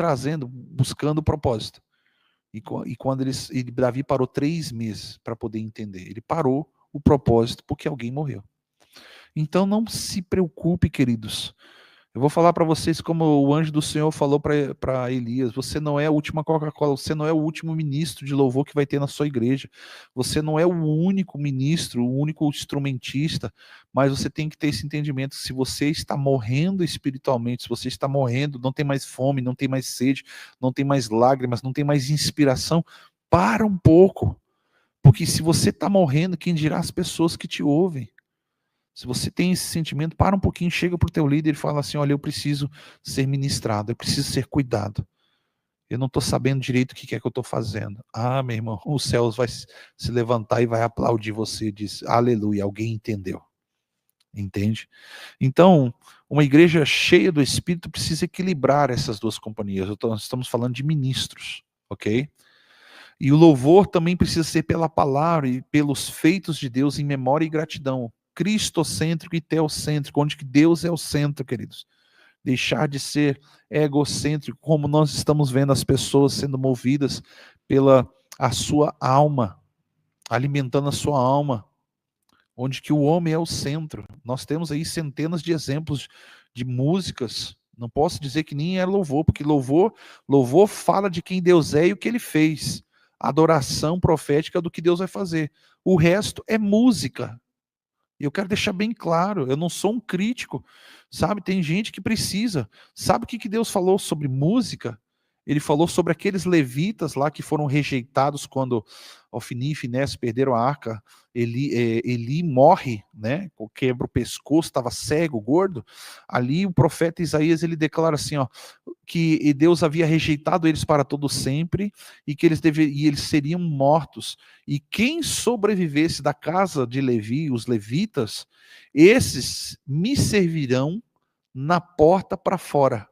buscando o propósito. E quando Davi parou 3 meses para poder entender. Ele parou o propósito porque alguém morreu. Então não se preocupe, queridos. Eu vou falar para vocês como o anjo do Senhor falou para Elias: você não é a última Coca-Cola, você não é o último ministro de louvor que vai ter na sua igreja, você não é o único ministro, o único instrumentista, mas você tem que ter esse entendimento: se você está morrendo espiritualmente, se você está morrendo, não tem mais fome, não tem mais sede, não tem mais lágrimas, não tem mais inspiração, para um pouco, porque se você está morrendo, quem dirá as pessoas que te ouvem? Se você tem esse sentimento, para um pouquinho, chega para o teu líder e fala assim: olha, eu preciso ser ministrado, eu preciso ser cuidado. Eu não estou sabendo direito o que é que eu estou fazendo. Ah, meu irmão, os céus vai se levantar e vai aplaudir você, diz, aleluia, alguém entendeu. Entende? Então, uma igreja cheia do Espírito precisa equilibrar essas duas companhias. Nós estamos falando de ministros, ok? E o louvor também precisa ser pela palavra e pelos feitos de Deus em memória e gratidão. Cristocêntrico e teocêntrico, onde que Deus é o centro, queridos. Deixar de ser egocêntrico, como nós estamos vendo as pessoas sendo movidas pela a sua alma, alimentando a sua alma, onde que o homem é o centro. Nós temos aí centenas de exemplos de músicas. Não posso dizer que nem é louvor, porque louvor fala de quem Deus é e o que ele fez. Adoração profética do que Deus vai fazer. O resto é música. E eu quero deixar bem claro, eu não sou um crítico, sabe? Tem gente que precisa. Sabe o que Deus falou sobre música? Ele falou sobre aqueles levitas lá que foram rejeitados quando Ofni e Finéias perderam a arca. Eli morre, né? Quebra o pescoço, estava cego, gordo. Ali o profeta Isaías, ele declara assim, ó, que Deus havia rejeitado eles para todo sempre e que eles seriam mortos. E quem sobrevivesse da casa de Levi, os levitas, esses me servirão na porta para fora,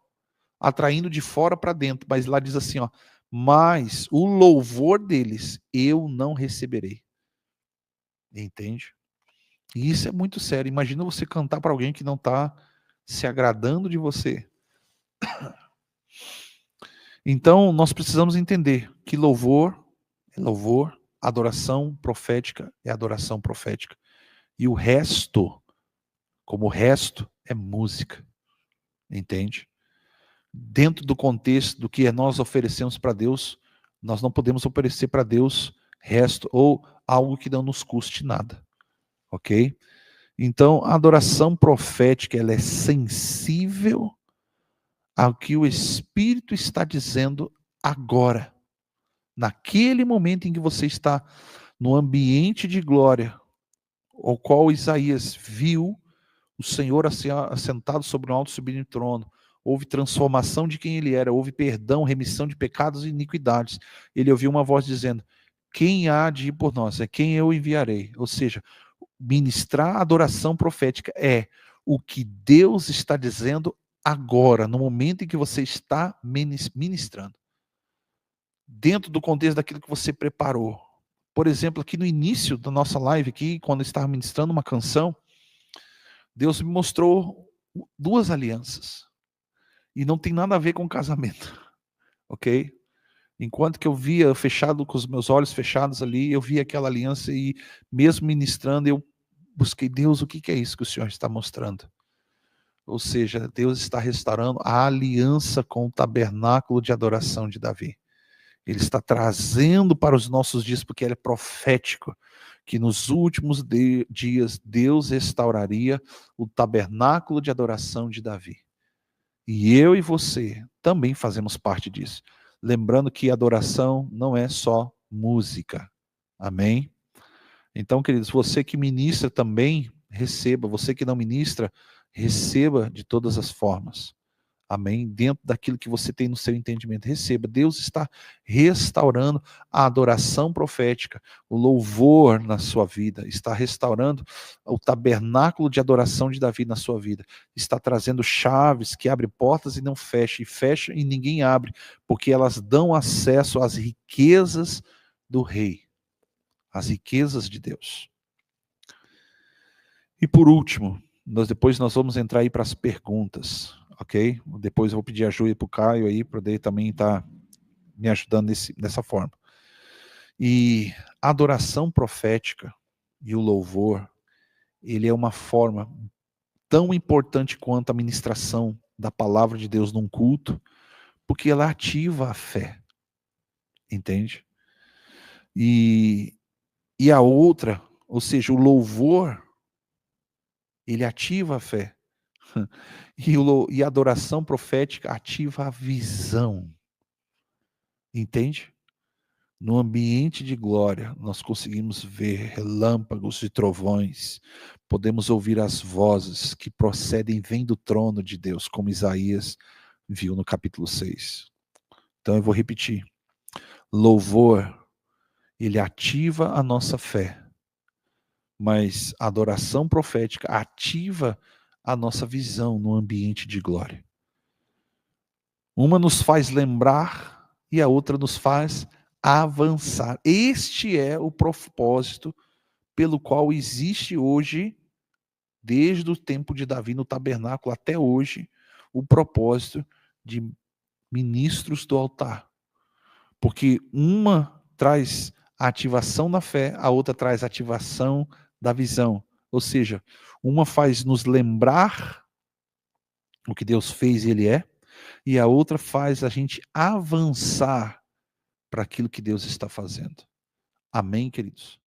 atraindo de fora para dentro. Mas lá diz assim, ó, mas o louvor deles eu não receberei. Entende? E isso é muito sério. Imagina você cantar para alguém que não está se agradando de você. Então, nós precisamos entender que louvor é louvor, adoração profética é adoração profética. E o resto, como o resto, é música. Entende? Dentro do contexto do que nós oferecemos para Deus, nós não podemos oferecer para Deus resto ou algo que não nos custe nada. Ok? Então, a adoração profética, ela é sensível ao que o Espírito está dizendo agora. Naquele momento em que você está no ambiente de glória, ao qual Isaías viu o Senhor assentado sobre um alto e sublime trono, houve transformação de quem ele era, houve perdão, remissão de pecados e iniquidades. Ele ouviu uma voz dizendo: quem há de ir por nós? É quem eu enviarei. Ou seja, Ministrar adoração profética é o que Deus está dizendo agora, no momento em que você está ministrando. Dentro do contexto daquilo que você preparou. Por exemplo, aqui no início da nossa live, aqui, quando eu estava ministrando uma canção, Deus me mostrou 2 alianças. E não tem nada a ver com casamento. Ok? Enquanto que eu via fechado, com os meus olhos fechados ali, eu via aquela aliança e mesmo ministrando, eu busquei, Deus, o que é isso que o Senhor está mostrando? Ou seja, Deus está restaurando a aliança com o tabernáculo de adoração de Davi. Ele está trazendo para os nossos dias, porque ele é profético, que nos últimos dias Deus restauraria o tabernáculo de adoração de Davi. E eu e você também fazemos parte disso. Lembrando que adoração não é só música. Amém? Então, queridos, você que ministra também, receba. Você que não ministra, receba de todas as formas. Amém? Dentro daquilo que você tem no seu entendimento, receba. Deus está restaurando a adoração profética, o louvor na sua vida, está restaurando o tabernáculo de adoração de Davi na sua vida, está trazendo chaves que abrem portas e não fecham, e fecham e ninguém abre, porque elas dão acesso às riquezas do rei, às riquezas de Deus. E por último, depois nós vamos entrar aí para as perguntas, ok? Depois eu vou pedir ajuda para o Caio aí, para ele também estar me ajudando dessa forma. E a adoração profética e o louvor, ele é uma forma tão importante quanto a ministração da palavra de Deus num culto, porque ela ativa a fé, entende? E a outra, ou seja, o louvor, ele ativa a fé. E a adoração profética ativa a visão. Entende? No ambiente de glória, nós conseguimos ver relâmpagos e trovões, podemos ouvir as vozes que procedem, vêm do trono de Deus, como Isaías viu no capítulo 6. Então eu vou repetir. Louvor, ele ativa a nossa fé, mas a adoração profética ativa a nossa visão no ambiente de glória. Uma nos faz lembrar e a outra nos faz avançar. Este é o propósito pelo qual existe hoje, desde o tempo de Davi no tabernáculo até hoje, o propósito de ministros do altar. Porque uma traz a ativação da fé, a outra traz a ativação da visão. Ou seja, uma faz nos lembrar o que Deus fez e Ele é, e a outra faz a gente avançar para aquilo que Deus está fazendo. Amém, queridos?